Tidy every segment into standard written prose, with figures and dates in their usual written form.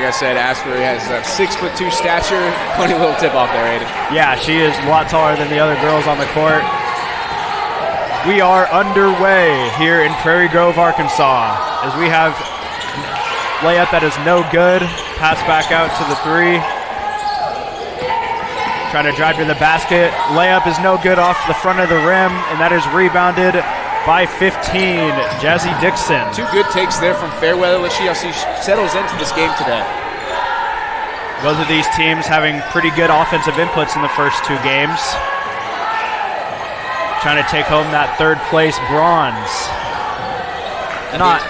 like I said, Asbury has a 6'2" stature. Funny little tip-off there, Aiden. Yeah, she is a lot taller than the other girls on the court. We are underway here in Prairie Grove, Arkansas, as we have layup that is no good. Pass back out to the three. Trying to drive to the basket. Layup is no good off the front of the rim, and that is rebounded by 15, Jazzy Dixon. 2 good takes there from Fairweather. Let's see how she settles into this game today. Both of these teams having pretty good offensive inputs in the first 2 games. Trying to take home that 3rd place bronze. Not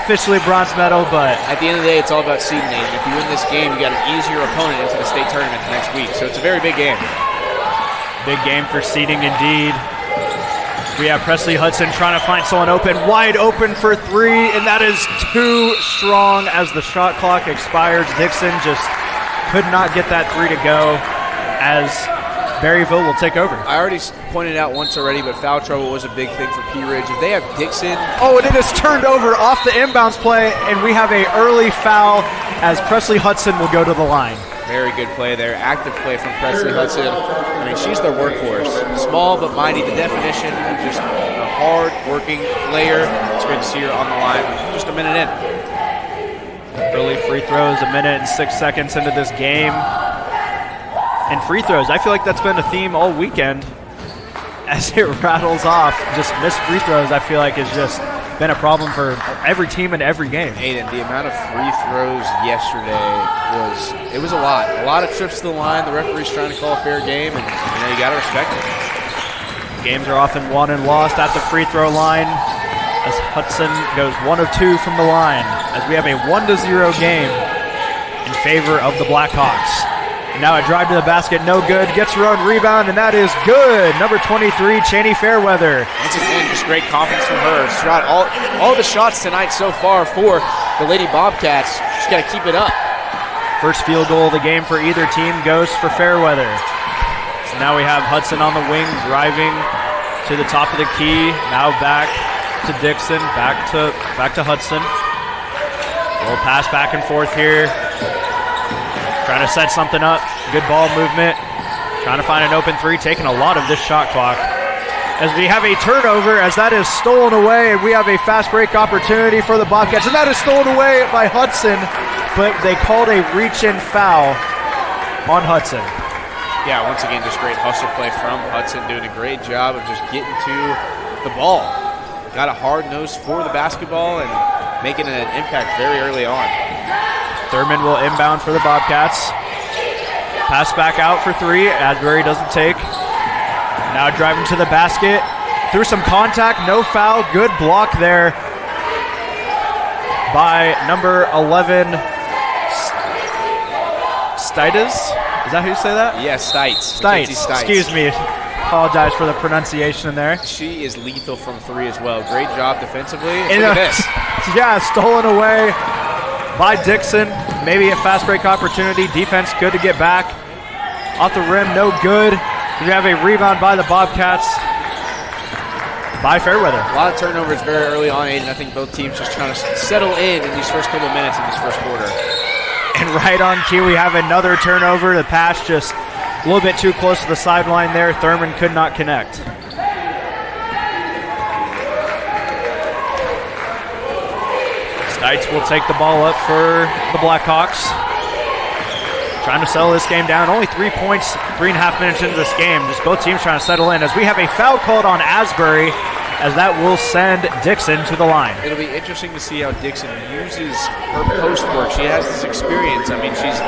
officially a bronze medal, but at the end of the day, it's all about seeding. If you win this game, you got an easier opponent into the state tournament next week. So it's a very big game. Big game for seeding indeed. We have Presley Hudson trying to find someone open, wide open for 3, and that is too strong as the shot clock expires. Dixon just could not get that 3 to go as Berryville will take over. I already pointed out once already, but foul trouble was a big thing for Pea Ridge. If they have Dixon. Oh, and it is turned over off the inbounds play, and we have an early foul as Presley Hudson will go to the line. Very good play there. Active play from Presley Hudson. I mean, she's their workhorse. Small but mighty. The definition of just a hard-working player. It's great to see her on the line just a minute in. Early free throws, 1 minute and 6 seconds into this game. And free throws, I feel like that's been a theme all weekend as it rattles off. Just missed free throws, I feel like, has just been a problem for every team in every game. Aiden, the amount of free throws yesterday was a lot. A lot of trips to the line. The referee's trying to call a fair game, and you got to respect it. Games are often won and lost at the free throw line as Hudson goes 1 of 2 from the line as we have a 1-0 game in favor of the Blackhawks. Now a drive to the basket, no good. Gets her own rebound, and that is good. Number 23, Chaney Fairweather. Once again, just great confidence from her. Shot all the shots tonight so far for the Lady Bobcats. Just got to keep it up. First field goal of the game for either team goes for Fairweather. So now we have Hudson on the wing, driving to the top of the key. Now back to Dixon, back to Hudson. A little pass back and forth here. Trying to set something up. Good ball movement. Trying to find an open 3. Taking a lot of this shot clock. As we have a turnover as that is stolen away. And we have a fast break opportunity for the Bobcats. And that is stolen away by Hudson. But they called a reach-in foul on Hudson. Yeah, once again, just great hustle play from Hudson. Doing a great job of just getting to the ball. Got a hard nose for the basketball and making an impact very early on. Thurman will inbound for the Bobcats. Pass back out for 3. Asbury doesn't take. Now driving to the basket. Through some contact, no foul. Good block there by number 11, Stites. Is that how you say that? Yes, Stites. Stites. Excuse me. Apologize for the pronunciation there. She is lethal from 3 as well. Great job defensively. Look at this. Yeah, stolen away by Dixon. Maybe a fast break opportunity. Defense good to get back. Off the rim, no good. We have a rebound by the Bobcats by Fairweather. A lot of turnovers very early on, Aiden. I think both teams just trying to settle in these first couple of minutes in this first quarter. And right on cue, we have another turnover. The pass just a little bit too close to the sideline there. Thurman could not connect. Stites will take the ball up for the Blackhawks. Trying to settle this game down. Only 3 points, 3.5 minutes into this game. Just both teams trying to settle in as we have a foul called on Asbury as that will send Dixon to the line. It'll be interesting to see how Dixon uses her post work. She has this experience. I mean, she's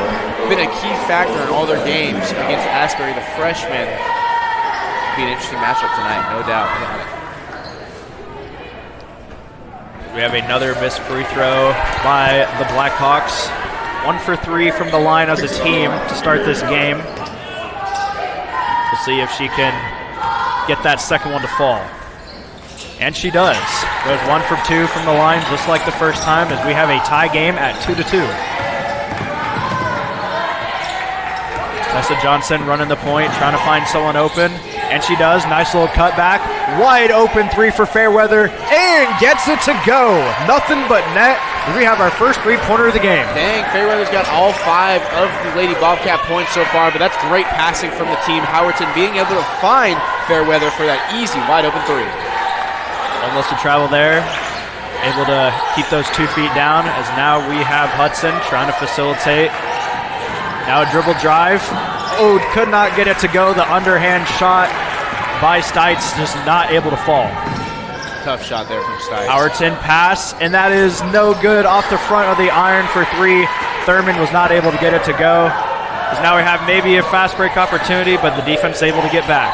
been a key factor in all their games against Asbury, the freshman. It'll be an interesting matchup tonight, no doubt. We have another missed free throw by the Blackhawks. 1 for 3 from the line as a team to start this game. We'll see if she can get that second one to fall. And she does. Goes 1 for 2 from the line, just like the first time, as we have a tie game at 2-2. Tessa Johnson running the point, trying to find someone open. And she does. Nice little cutback. Wide open 3 for Fairweather. And gets it to go. Nothing but net We have our first three-pointer of the game. Dang, Fairweather's got all 5 of the Lady Bobcat points so far, but that's great passing from the team. Howerton being able to find Fairweather for that easy, wide-open 3. Almost a travel there. Able to keep those 2 feet down as now we have Hudson trying to facilitate. Now a dribble drive. Oh, could not get it to go. The underhand shot by Stites, just not able to fall. Tough shot there from Stites. Howerton pass, and that is no good off the front of the iron for 3. Thurman was not able to get it to go. As now we have maybe a fast break opportunity, but the defense is able to get back.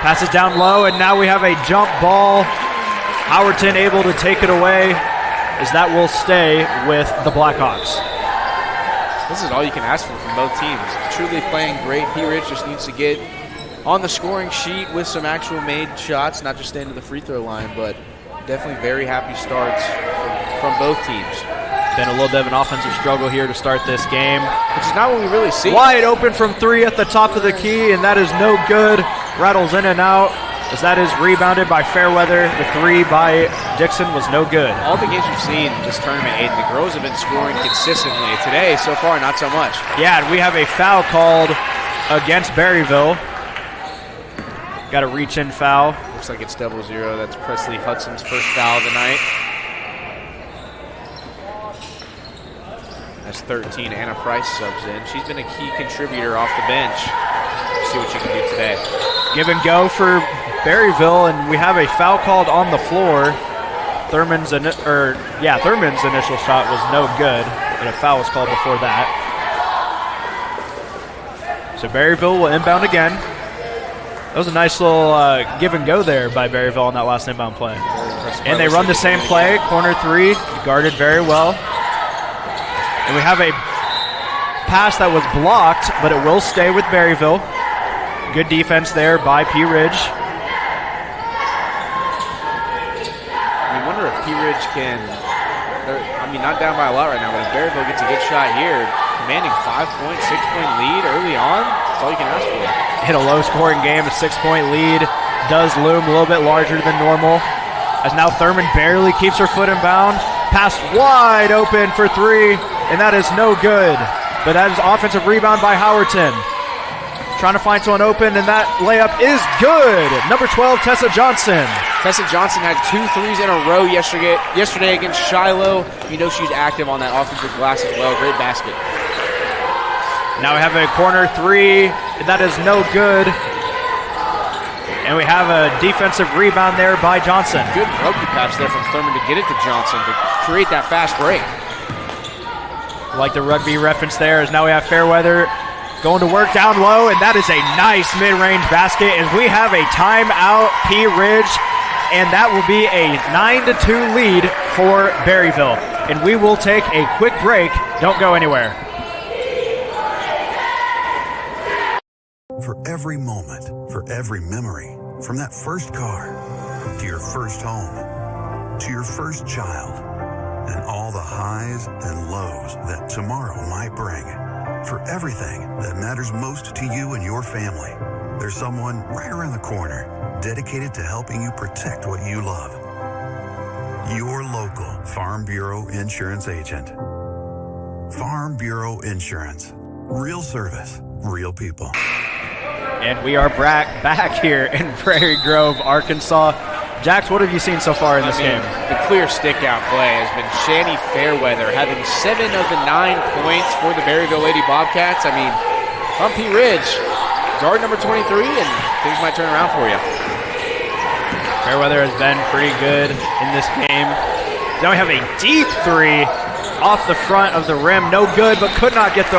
Passes down low, and now we have a jump ball. Howerton able to take it away, as that will stay with the Blackhawks. This is all you can ask for from both teams. Truly playing great. Pea Ridge just needs to get on the scoring sheet with some actual made shots, not just staying to the free throw line, but definitely very happy starts from both teams. Been a little bit of an offensive struggle here to start this game. Which is not what we really see. Wide open from 3 at the top of the key, and that is no good. Rattles in and out, as that is rebounded by Fairweather. The 3 by Dixon was no good. All the games we've seen this tournament, Aiden, the girls have been scoring consistently. Today, so far, not so much. Yeah, and we have a foul called against Berryville. Got a reach-in foul. Looks like it's 0-0. That's Presley Hudson's first foul of the night. That's 13. Anna Price subs in. She's been a key contributor off the bench. Let's see what she can do today. Give and go for Berryville, and we have a foul called on the floor. Thurman's initial shot was no good, and a foul was called before that. So Berryville will inbound again. That was a nice little give and go there by Berryville on that last inbound play. And they run the same play, corner 3, guarded very well. And we have a pass that was blocked, but it will stay with Berryville. Good defense there by Pea Ridge. You wonder if Pea Ridge can, not down by a lot right now, but if Berryville gets a good shot here, commanding 5-point, 6-point lead early on, that's all you can ask for. Hit a low-scoring game, a 6-point lead does loom a little bit larger than normal. As now Thurman barely keeps her foot in bound. Pass wide open for 3, and that is no good. But that is offensive rebound by Howerton. Trying to find someone open, and that layup is good. Number 12, Tessa Johnson. Tessa Johnson had 2 threes in a row yesterday against Shiloh. You know she's active on that offensive glass as well. Great basket. Now we have a corner 3. That is no good. And we have a defensive rebound there by Johnson. Good rugby pass there from Thurman to get it to Johnson to create that fast break. Like the rugby reference there, as now we have Fairweather going to work down low, and that is a nice mid-range basket. And we have a timeout, Pea Ridge, and that will be a 9-2 lead for Berryville. And we will take a quick break. Don't go anywhere. For every moment, for every memory, from that first car, to your first home, to your first child, and all the highs and lows that tomorrow might bring. For everything that matters most to you and your family, there's someone right around the corner dedicated to helping you protect what you love. Your local Farm Bureau Insurance agent. Farm Bureau Insurance. Real service, real people. And we are back here in Prairie Grove, Arkansas. Jax, what have you seen so far in this game? The clear stick-out play has been Shani Fairweather having 7 of the 9 points for the Berryville Lady Bobcats. On Pea Ridge, guard number 23, and things might turn around for you. Fairweather has been pretty good in this game. Now we have a deep 3 off the front of the rim, no good, but could not get the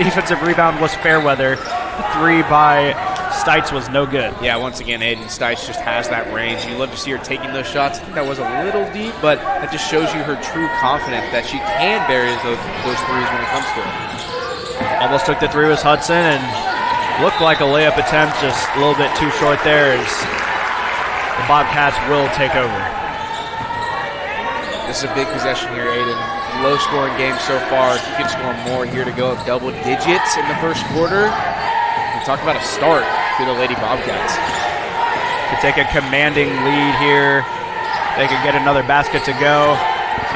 defensive rebound was Fairweather. The 3 by Stites was no good. Yeah, once again, Aiden Stites just has that range. You love to see her taking those shots. I think that was a little deep, but that just shows you her true confidence that she can bury those threes when it comes to it. Almost took the 3 was Hudson, and looked like a layup attempt, just a little bit too short there, as the Bobcats will take over. This is a big possession here, Aiden. Low-scoring game so far. If you can score more here to go up double digits in the first quarter, talk about a start for the Lady Bobcats. To take a commanding lead here They can get another basket to go.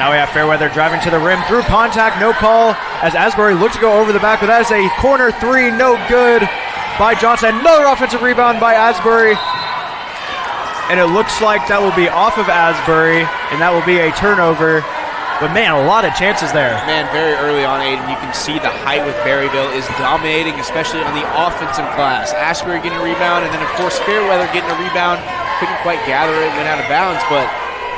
Now we have Fairweather driving to the rim through contact, no call as Asbury looks to go over the back, but that is a corner three, no good by Johnson. Another offensive rebound by Asbury. And it looks like that will be off of Asbury, and that will be a turnover. But, man, a lot of chances there. Man, very early on, Aiden, you can see the height with Berryville is dominating, especially on the offensive glass. Asbury getting a rebound, and then, of course, Fairweather getting a rebound. Couldn't quite gather it, went out of bounds, but,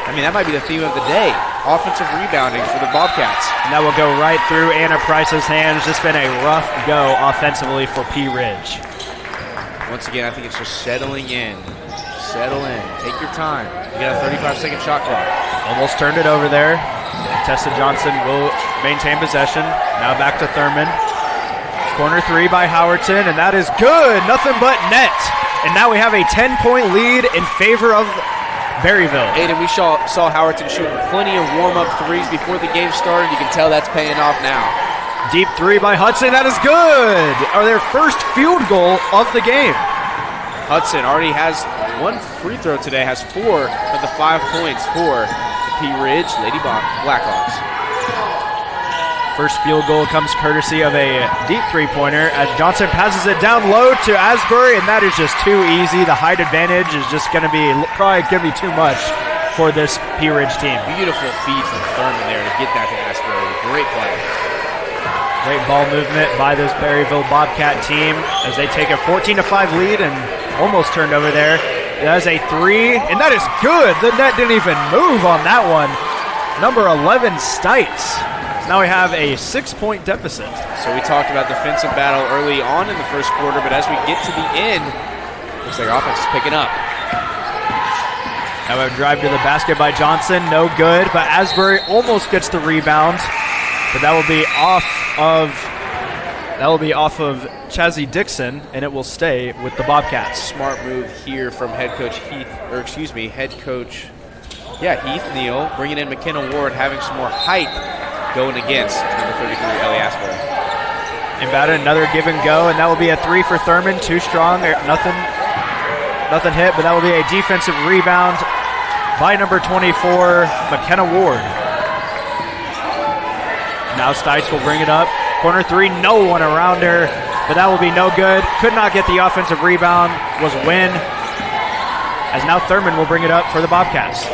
I mean, that might be the theme of the day. Offensive rebounding for the Bobcats. And that will go right through Anna Price's hands. Just been a rough go offensively for Pea Ridge. Once again, I think it's just settling in. Settle in. Take your time. You got a 35-second shot clock. Almost turned it over there. Tessa Johnson will maintain possession. Now back to Thurman. Corner three by Howerton, and that is good. Nothing but net. And now we have a 10-point lead in favor of Berryville. Aiden, we saw Howerton shooting plenty of warm-up threes before the game started. You can tell that's paying off now. Deep three by Hudson. That is good. Or their first field goal of the game. Hudson already has one free throw today, has 4 of the 5 points for the Pea Ridge Lady Blackhawks. First field goal comes courtesy of a deep three-pointer as Johnson passes it down low to Asbury, and that is just too easy. The height advantage is just going to be probably going to be too much for this Pea Ridge team. Beautiful feed from Thurman there to get that to Asbury. Great play. Great ball movement by this Berryville Bobcat team as they take a 14-5 lead and almost turned over there. That is a three, and that is good. The net didn't even move on that one. Number 11, Stites. Now we have a 6-point deficit. So we talked about defensive battle early on in the first quarter, but as we get to the end, looks like offense is picking up. Now we have a drive to the basket by Johnson, no good, but Asbury almost gets the rebound, but that will be off of Chazzy Dixon, and it will stay with the Bobcats. Smart move here from head coach Heath Neal, bringing in McKenna Ward, having some more height going against number 33, Ellie Asbury. Inbound, another give and go, and that will be a three for Thurman. Too strong, nothing hit, but that will be a defensive rebound by number 24, McKenna Ward. Now Stites will bring it up. Corner three, no one around her, but that will be no good. Could not get the offensive rebound, was Wynn. As now Thurman will bring it up for the Bobcats.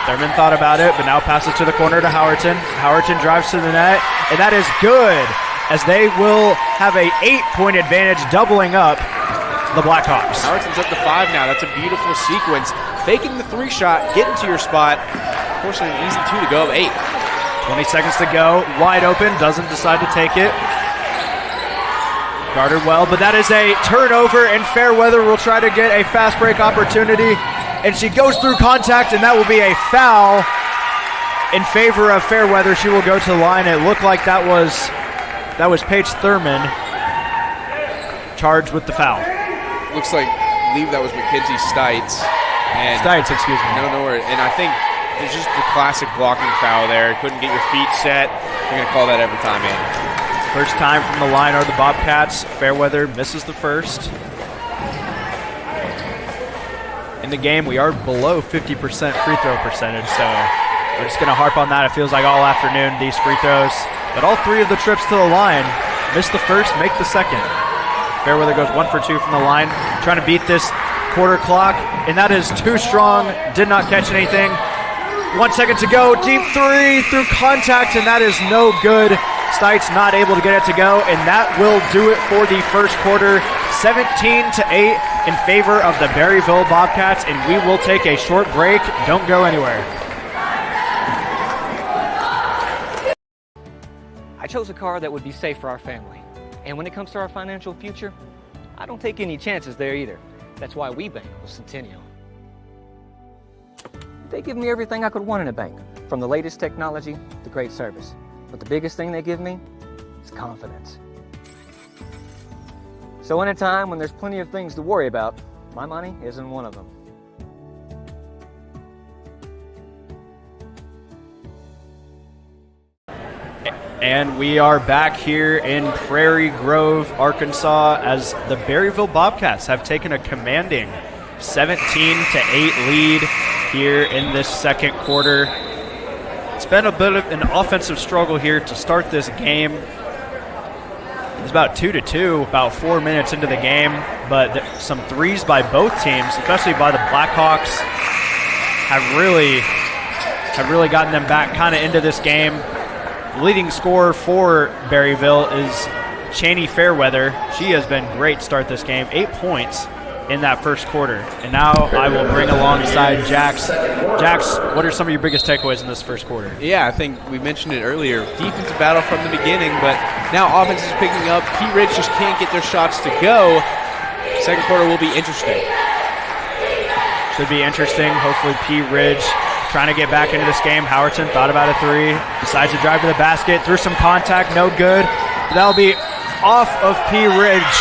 Thurman thought about it, but now passes to the corner to Howerton. Howerton drives to the net, and that is good, as they will have a 8-point advantage, doubling up the Blackhawks. Howerton's up to 5 now. That's a beautiful sequence. Faking the 3-shot, getting to your spot. Fortunately, an easy 2 to go of 8. 20 seconds to go, wide open, doesn't decide to take it. Guarded well, but that is a turnover, and Fairweather will try to get a fast break opportunity, and she goes through contact, and that will be a foul in favor of Fairweather. She will go to the line. It looked like that was Paige Thurman charged with the foul. Looks like, I believe that was Mackenzie Stites. Stites, excuse me. No, and I think it's just the classic blocking foul there. Couldn't get your feet set. You're going to call that every time in. First time from the line are the Bobcats. Fairweather misses the first. In the game, we are below 50% free throw percentage, so we're just going to harp on that. It feels like all afternoon, these free throws. But all 3 of the trips to the line, miss the first, make the second. Fairweather goes 1 for 2 from the line, trying to beat this quarter clock, and that is too strong. Did not catch anything. 1 second to go, deep three through contact, and that is no good. Stites not able to get it to go, and that will do it for the first quarter. 17-8 in favor of the Berryville Bobcats, and we will take a short break. Don't go anywhere. I chose a car that would be safe for our family. And when it comes to our financial future, I don't take any chances there either. That's why we bank with Centennial. They give me everything I could want in a bank, from the latest technology to great service. But the biggest thing they give me is confidence. So in a time when there's plenty of things to worry about, my money isn't one of them. And we are back here in Prairie Grove, Arkansas, as the Berryville Bobcats have taken a commanding 17-8 lead here in this second quarter. It's been a bit of an offensive struggle here to start this game. It's about 2-2, about 4 minutes into the game, but some threes by both teams, especially by the Blackhawks, have really gotten them back kind of into this game. The leading scorer for Berryville is Cheney Fairweather. She has been great to start this game, 8 points in that first quarter. And now I will bring alongside Jax. Jax, what are some of your biggest takeaways in this first quarter? Yeah, I think we mentioned it earlier. Defensive battle from the beginning, but now offense is picking up. Pea Ridge just can't get their shots to go. Second quarter will be interesting. Should be interesting. Hopefully Pea Ridge trying to get back into this game. Howerton thought about a three, decides to drive to the basket, through some contact, no good. That'll be off of Pea Ridge.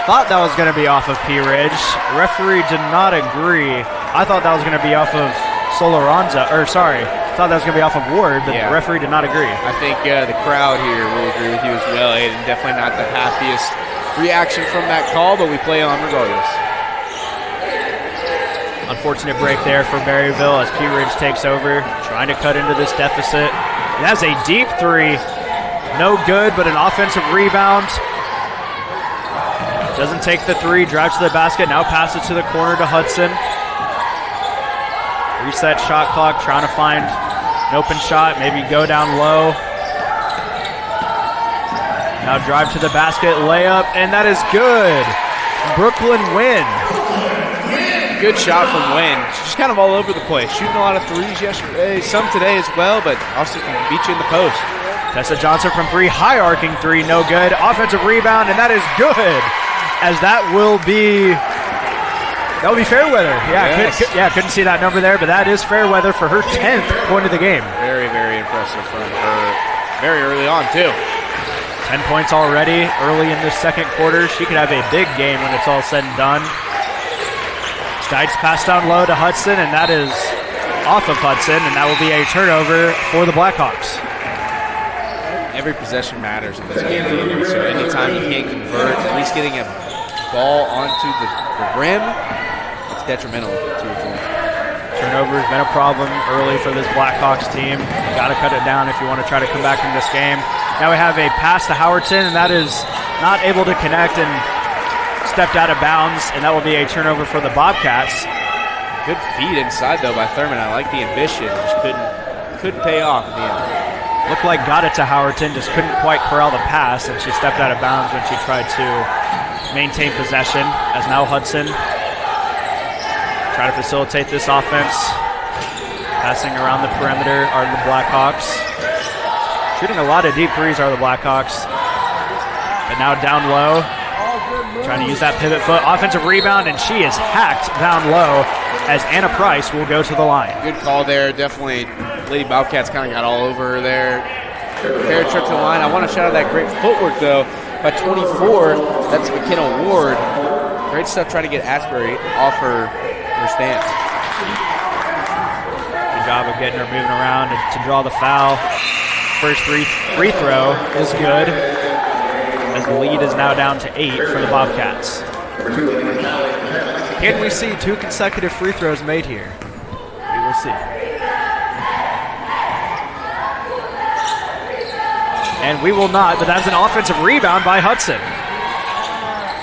Thought that was going to be off of Pea Ridge. Referee did not agree. I thought that was going to be off of Soloranza, thought that was going to be off of Ward, but the referee did not agree. I think the crowd here will agree with you as well, Aiden. Definitely not the happiest reaction from that call, but we play on regardless. Unfortunate break there for Berryville as Pea Ridge takes over, trying to cut into this deficit. And that's a deep three. No good, but an offensive rebound. Doesn't take the three, drives to the basket, now passes to the corner to Hudson. Reset shot clock, trying to find an open shot, maybe go down low. Now drive to the basket, layup, and that is good. Brooklyn win. Good shot from Wynn. She's just kind of all over the place. Shooting a lot of threes yesterday, some today as well, but also can beat you in the post. Tessa Johnson from three, high arcing three, no good. Offensive rebound, and that is good. As that will be Fairweather. Couldn't see that number there, but that is Fairweather for her 10th point of the game. Very, very impressive from her. Very early on, too. 10 points already early in this second quarter. She could have a big game when it's all said and done. Stites pass down low to Hudson, and that is off of Hudson, and that will be a turnover for the Blackhawks. Every possession matters in this game. So anytime you can't convert, at least getting a ball onto the rim, it's detrimental to your team. Turnover has been a problem early for this Blackhawks team. You got to cut it down if you want to try to come back in this game. Now we have a pass to Howerton, and that is not able to connect and stepped out of bounds, and that will be a turnover for the Bobcats. Good feed inside, though, by Thurman. I like the ambition. Just couldn't pay off in the end. Looked like got it to Howerton, just couldn't quite corral the pass, and she stepped out of bounds when she tried to maintain possession, as now Hudson trying to facilitate this offense. Passing around the perimeter are the Blackhawks. Shooting a lot of deep threes are the Blackhawks. But now down low, trying to use that pivot foot. Offensive rebound, and she is hacked down low as Anna Price will go to the line. Good call there. Definitely Lady Bobcats kind of got all over her there. Fair trip to the line. I want to shout out that great footwork, though. By 24, that's McKenna Ward. Great stuff trying to get Asbury off her stance. Good job of getting her moving around to draw the foul. First free throw is good, as the lead is now down to 8 for the Bobcats. Can we see 2 consecutive free throws made here? We will see. And we will not, but that's an offensive rebound by Hudson.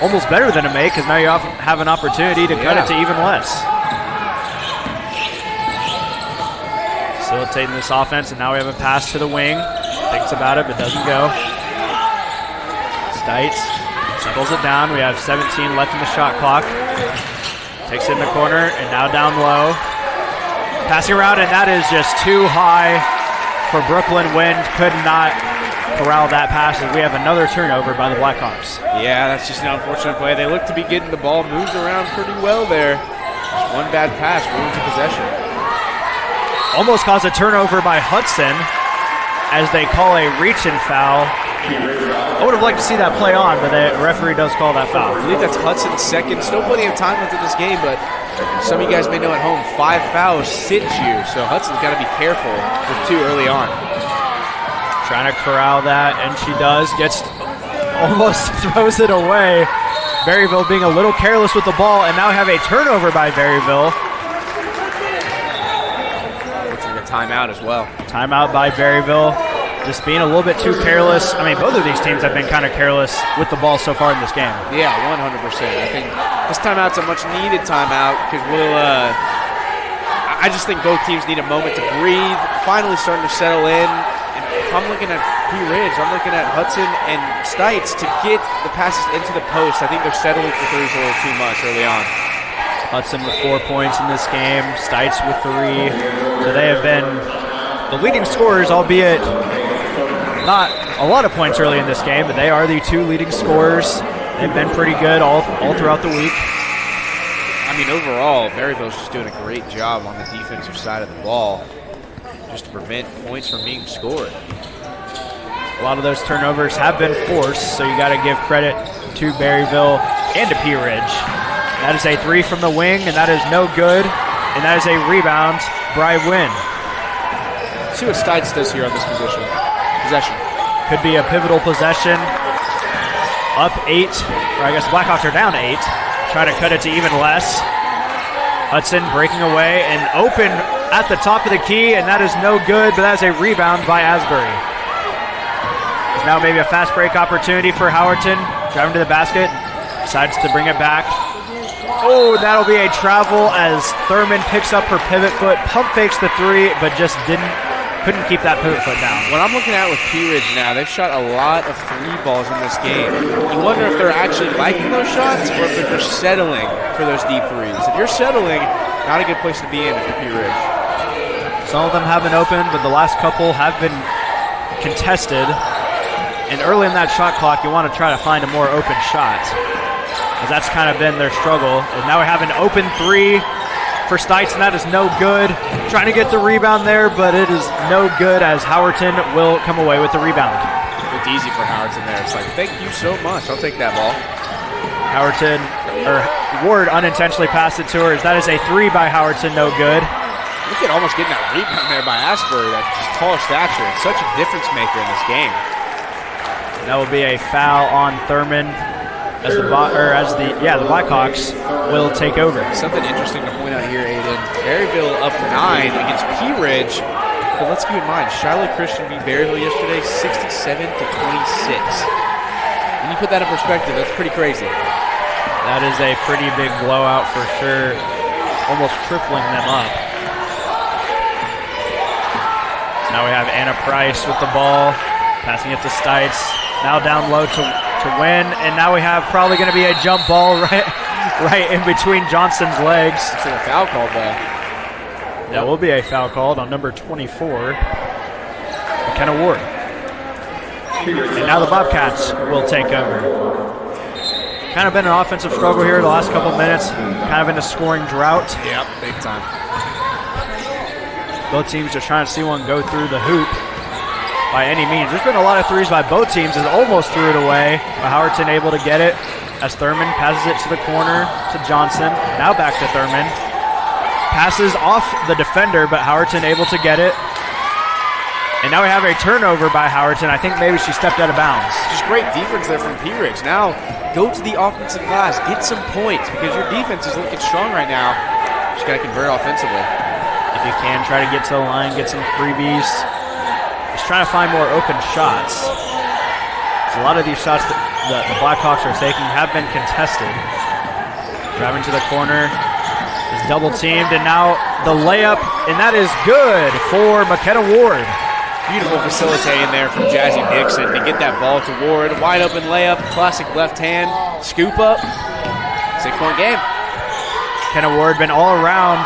Almost better than a make, because now you have an opportunity to cut it to even less. Facilitating this offense, and now we have a pass to the wing. Thinks about it, but doesn't go. Stites settles it down. We have 17 left in the shot clock. Takes it in the corner, and now down low. Passing around, and that is just too high for Brooklyn Wind. Could not corral that pass, as we have another turnover by the Blackhawks. Yeah, that's just an unfortunate play. They look to be getting the ball moved around pretty well there. Just one bad pass, ruins the possession. Almost caused a turnover by Hudson as they call a reach-in foul. I would have liked to see that play on, but the referee does call that foul. I believe that's Hudson's second. Still plenty of time left in this game, but some of you guys may know at home, 5 fouls sit you, so Hudson's got to be careful with 2 early on. Trying to corral that, and she does. Almost throws it away. Berryville being a little careless with the ball, and now we have a turnover by Berryville. Looks like a timeout as well. Timeout by Berryville. Just being a little bit too careless. I mean, both of these teams have been kind of careless with the ball so far in this game. Yeah, 100%. I think this timeout's a much needed timeout because I just think both teams need a moment to breathe, finally starting to settle in. And if I'm looking at Pea Ridge, I'm looking at Hudson and Stites to get the passes into the post. I think they're settling for threes a little too much early on. Hudson with 4 points in this game, Stites with 3. So they have been the leading scorers, albeit not a lot of points early in this game, but they are the 2 leading scorers. They've been pretty good all throughout the week. I mean, overall, Berryville's just doing a great job on the defensive side of the ball just to prevent points from being scored. A lot of those turnovers have been forced, so you got to give credit to Berryville and to Pea Ridge. That is a 3 from the wing, and that is no good, and that is a rebound by Wynn. Let's see what Stites does here on this possession. Could be a pivotal possession. Up 8, or I guess Blackhawks are down 8. Try to cut it to even less. Hudson breaking away and open at the top of the key, and that is no good, but that is a rebound by Asbury. There's now maybe a fast break opportunity for Howerton. Driving to the basket, decides to bring it back. Oh, that'll be a travel as Thurman picks up her pivot foot, pump fakes the 3, but just couldn't keep that pivot foot down. What I'm looking at with Pea Ridge now, they've shot a lot of 3 balls in this game. You wonder if they're actually liking those shots or if they're just settling for those deep 3s. If you're settling, not a good place to be in if you're Pea Ridge. Some of them have been open, but the last couple have been contested. And early in that shot clock, you want to try to find a more open shot, because that's kind of been their struggle. And now we have an open 3 for Stites, and that is no good. Trying to get the rebound there, but it is no good as Howerton will come away with the rebound. It's easy for Howerton there. It's like, thank you so much. I'll take that ball. Ward unintentionally passed it to her. That is a 3 by Howerton, no good. Look at almost getting that rebound there by Asbury. That just tall stature. It's such a difference maker in this game. That will be a foul on Thurman. As the Blackhawks will take over. Something interesting to point out here, Aiden. Berryville up 9 against Pea Ridge. But let's keep in mind, Shiloh Christian beat Berryville yesterday 67-26. When you put that in perspective, that's pretty crazy. That is a pretty big blowout for sure. Almost tripling them up. So now we have Anna Price with the ball. Passing it to Stites. Now down low to Win, and now we have probably going to be a jump ball right in between Johnson's legs. It's a foul called though. There will be a foul called on number 24, McKenna Ward. And now the Bobcats will take over. Kind of been an offensive struggle here the last couple minutes. Kind of in a scoring drought. Yep, big time. Both teams just trying to see one go through the hoop. By any means. There's been a lot of 3s by both teams and almost threw it away. But Howerton able to get it as Thurman passes it to the corner to Johnson. Now back to Thurman. Passes off the defender, but Howerton able to get it. And now we have a turnover by Howerton. I think maybe she stepped out of bounds. Just great defense there from Pea Ridge. Now go to the offensive glass. Get some points because your defense is looking strong right now. Just got to convert offensively. If you can, try to get to the line, get some freebies. Just trying to find more open shots. A lot of these shots that the Blackhawks are taking have been contested. Driving to the corner. Is double teamed, and now the layup, and that is good for McKenna Ward. Beautiful facilitating there from Jazzy Dixon to get that ball to Ward. Wide open layup, classic left hand, scoop up. 6-point game. McKenna Ward been all around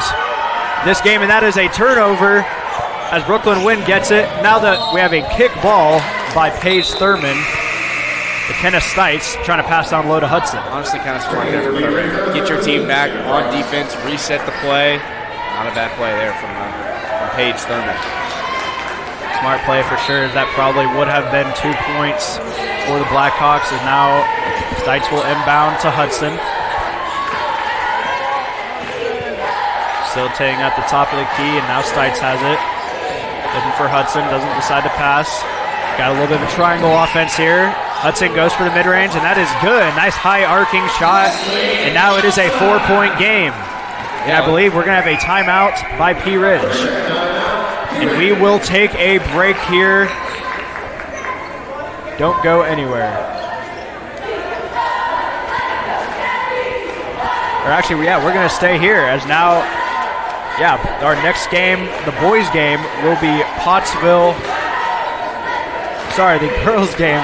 this game, and that is a turnover. As Brooklyn Wynn gets it, now that we have a kick ball by Paige Thurman, McKenna Stites trying to pass down low to Hudson. Honestly, kind of smart there from Thurman. Get your team back on defense, reset the play. Not a bad play there from Paige Thurman. Smart play for sure. That probably would have been 2 points for the Blackhawks, and now Stites will inbound to Hudson. Still taking at the top of the key, and now Stites has it. Looking for Hudson, doesn't decide to pass. Got a little bit of a triangle offense here. Hudson goes for the mid-range, and that is good. Nice high arcing shot, and now it is a 4-point game. And I believe we're going to have a timeout by Pea Ridge. And we will take a break here. Don't go anywhere. Or actually, yeah, we're going to stay here as now, yeah, our next game, the boys' game, will be Pottsville. Sorry, the girls' game.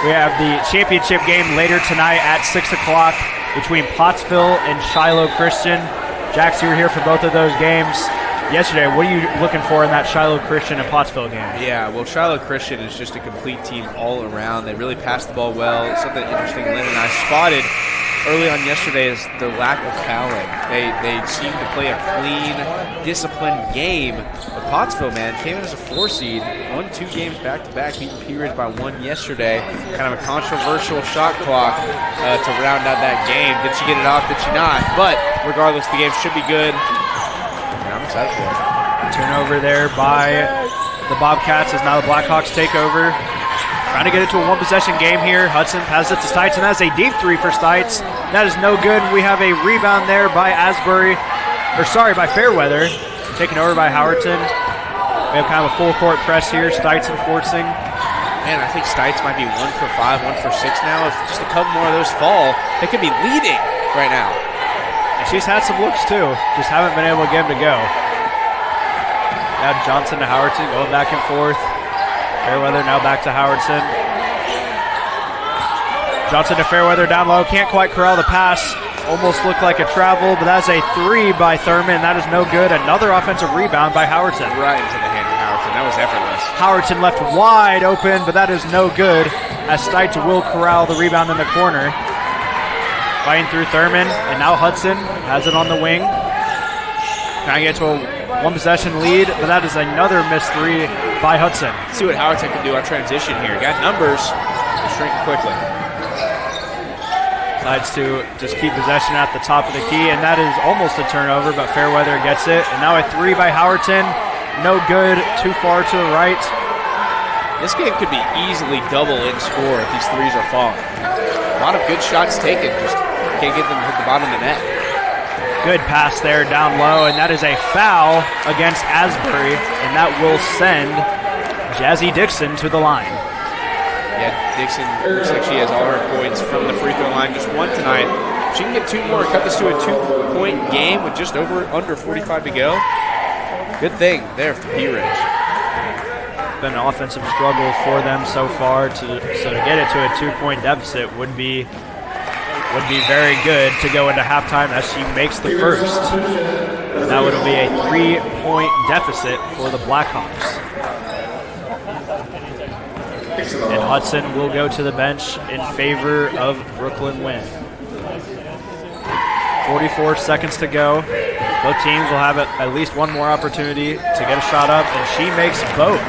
We have the championship game later tonight at 6 o'clock between Pottsville and Shiloh Christian. Jax, you were here for both of those games yesterday. What are you looking for in that Shiloh Christian and Pottsville game? Yeah, well, Shiloh Christian is just a complete team all around. They really pass the ball well. Something interesting Lynn and I spotted early on yesterday is the lack of fouling. They seem to play a clean, disciplined game. But Pottsville, man, came in as a 4 seed, won 2 games back-to-back, beating Pea Ridge by 1 yesterday. Kind of a controversial shot clock to round out that game. Did she get it off? Did she not? But regardless, the game should be good. And I'm excited for it. Turnover there by the Bobcats as now the Blackhawks take over. Trying to get it to a 1-possession game here. Hudson passes it to Stites, and that's a deep 3 for Stites. That is no good. We have a rebound there by by Fairweather. Taken over by Howerton. We have kind of a full court press here. Stites enforcing. Man, I think Stites might be 1 for 5, 1 for 6 now. If just a couple more of those fall, they could be leading right now. And she's had some looks too. Just haven't been able to get him to go. Now Johnson to Howerton going back and forth. Fairweather now back to Howardson. Johnson to Fairweather down low. Can't quite corral the pass. Almost looked like a travel, but that's a 3 by Thurman. That is no good. Another offensive rebound by Howardson. Right into the hand of Howardson. That was effortless. Howardson left wide open, but that is no good as Stites will corral the rebound in the corner. Fighting through Thurman, and now Hudson has it on the wing. Trying to get to a 1-possession lead, but that is another missed 3 by Hudson. Let's see what Howardson can do on transition here. Got numbers, but shrinking quickly. Decides to just keep possession at the top of the key, and that is almost a turnover, but Fairweather gets it. And now a 3 by Howerton. No good, too far to the right. This game could be easily double in score if these 3s are falling. A lot of good shots taken, just can't get them to hit the bottom of the net. Good pass there down low, and that is a foul against Asbury, and that will send Jazzy Dixon to the line. Yeah, Dixon looks like she has all her points from the free throw line, just 1 tonight. She can get 2 more, cut this to a 2-point game with just under 45 to go. Good thing there for Pea Ridge. Been an offensive struggle for them so far, so to get it to a 2-point deficit would be very good to go into halftime as she makes the first. That would be a 3-point deficit for the Blackhawks. And Hudson will go to the bench in favor of Brooklyn Wynn. 44 seconds to go. Both teams will have at least one more opportunity to get a shot up, and she makes both.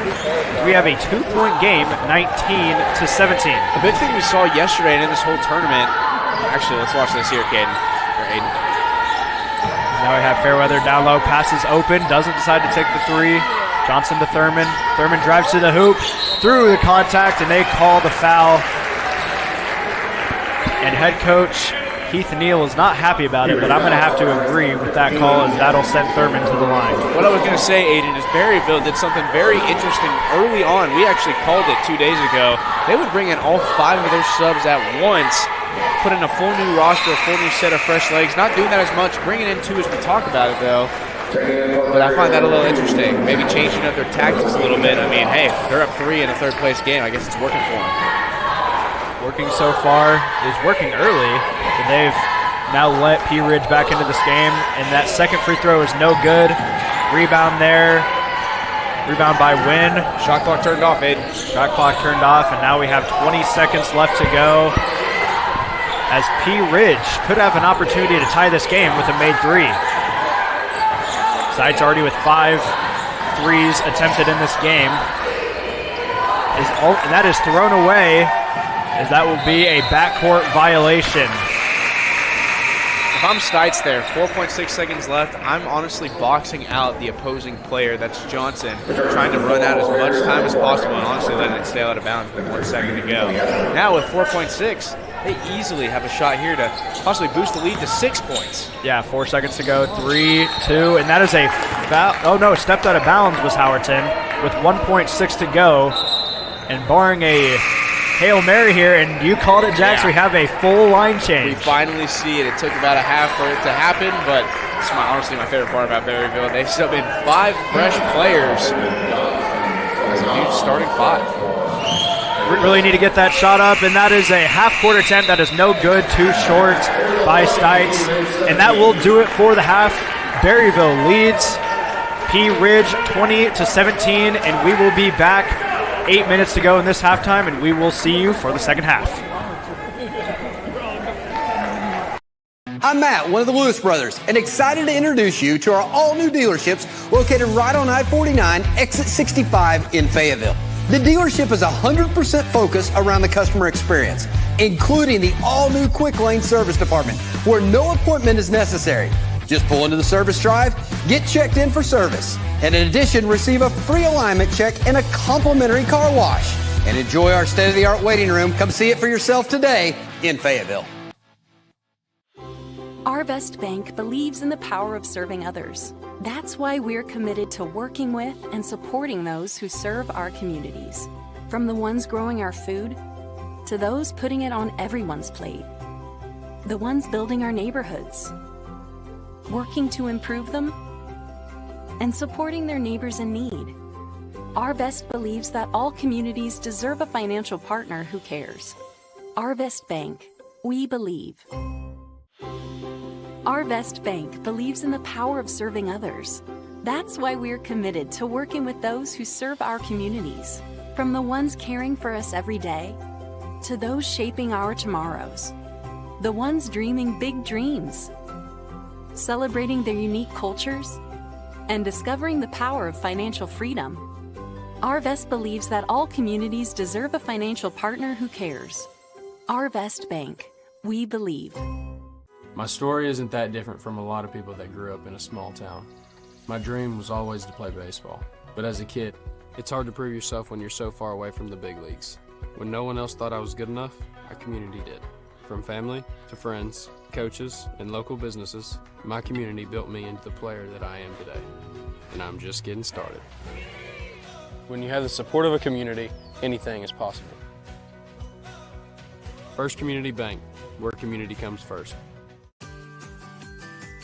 We have a 2-point game, 19-17. The big thing we saw yesterday and in this whole tournament. Actually, let's watch this here, Caden. Or Aiden. Now we have Fairweather down low, passes open, doesn't decide to take the 3. Johnson to Thurman. Thurman drives to the hoop, through the contact, and they call the foul. And head coach Keith Neal is not happy about it, but I'm going to have to agree with that call as that'll send Thurman to the line. What I was going to say, Aiden, is Berryville did something very interesting early on. We actually called it 2 days ago. They would bring in all 5 of their subs at once, put in a full new roster, a full new set of fresh legs. Not doing that as much, bringing in 2 as we talk about it, though. But I find that a little interesting. Maybe changing up their tactics a little bit. I mean, hey, they're up 3 in a third-place game. I guess it's working for them. Working so far is working early, but they've now let Pea Ridge back into this game, and that second free throw is no good. Rebound there. Rebound by Wynn. Shot clock turned off, Aiden. Shot clock turned off, and now we have 20 seconds left to go. As Pea Ridge could have an opportunity to tie this game with a made 3. Sides already with 5 threes attempted in this game. And that is thrown away, as that will be a backcourt violation. If I'm Stites there, 4.6 seconds left, I'm honestly boxing out the opposing player, that's Johnson, trying to run out as much time as possible and honestly letting it stay out of bounds with 1 second to go. Now with 4.6, they easily have a shot here to possibly boost the lead to 6 points. Yeah, 4 seconds to go. 3, 2, and that is a foul. Oh no, stepped out of bounds was Howerton with 1.6 to go. And barring a Hail Mary here, and you called it, Jax, we have a full line change. We finally see it. It took about a half for it to happen, but it's honestly my favorite part about Berryville. They subbed in 5 fresh players as a new starting 5. We really need to get that shot up, and that is a half-court attempt that is no good, too short by Stites. And that will do it for the half. Berryville leads Pea Ridge 20-17, and we will be back 8 minutes to go in this halftime, and we will see you for the second half. I'm Matt, one of the Lewis brothers, and excited to introduce you to our all-new dealerships located right on I-49, exit 65 in Fayetteville. The dealership is 100% focused around the customer experience, including the all-new Quick Lane Service Department, where no appointment is necessary. Just pull into the service drive, get checked in for service, and in addition, receive a free alignment check and a complimentary car wash. And enjoy our state-of-the-art waiting room. Come see it for yourself today in Fayetteville. Our Best Bank believes in the power of serving others. That's why we're committed to working with and supporting those who serve our communities. From the ones growing our food to those putting it on everyone's plate. The ones building our neighborhoods, working to improve them, and supporting their neighbors in need. Our Best believes that all communities deserve a financial partner who cares. Our Best Bank, we believe. Our Best Bank believes in the power of serving others. That's why we're committed to working with those who serve our communities, from the ones caring for us every day to those shaping our tomorrows, the ones dreaming big dreams, celebrating their unique cultures, and discovering the power of financial freedom. Our Best believes that all communities deserve a financial partner who cares. Our Best Bank, we believe. My story isn't that different from a lot of people that grew up in a small town. My dream was always to play baseball, but as a kid, it's hard to prove yourself when you're so far away from the big leagues. When no one else thought I was good enough, our community did. From family to friends, coaches, and local businesses, my community built me into the player that I am today. And I'm just getting started. When you have the support of a community, anything is possible. First Community Bank, where community comes first.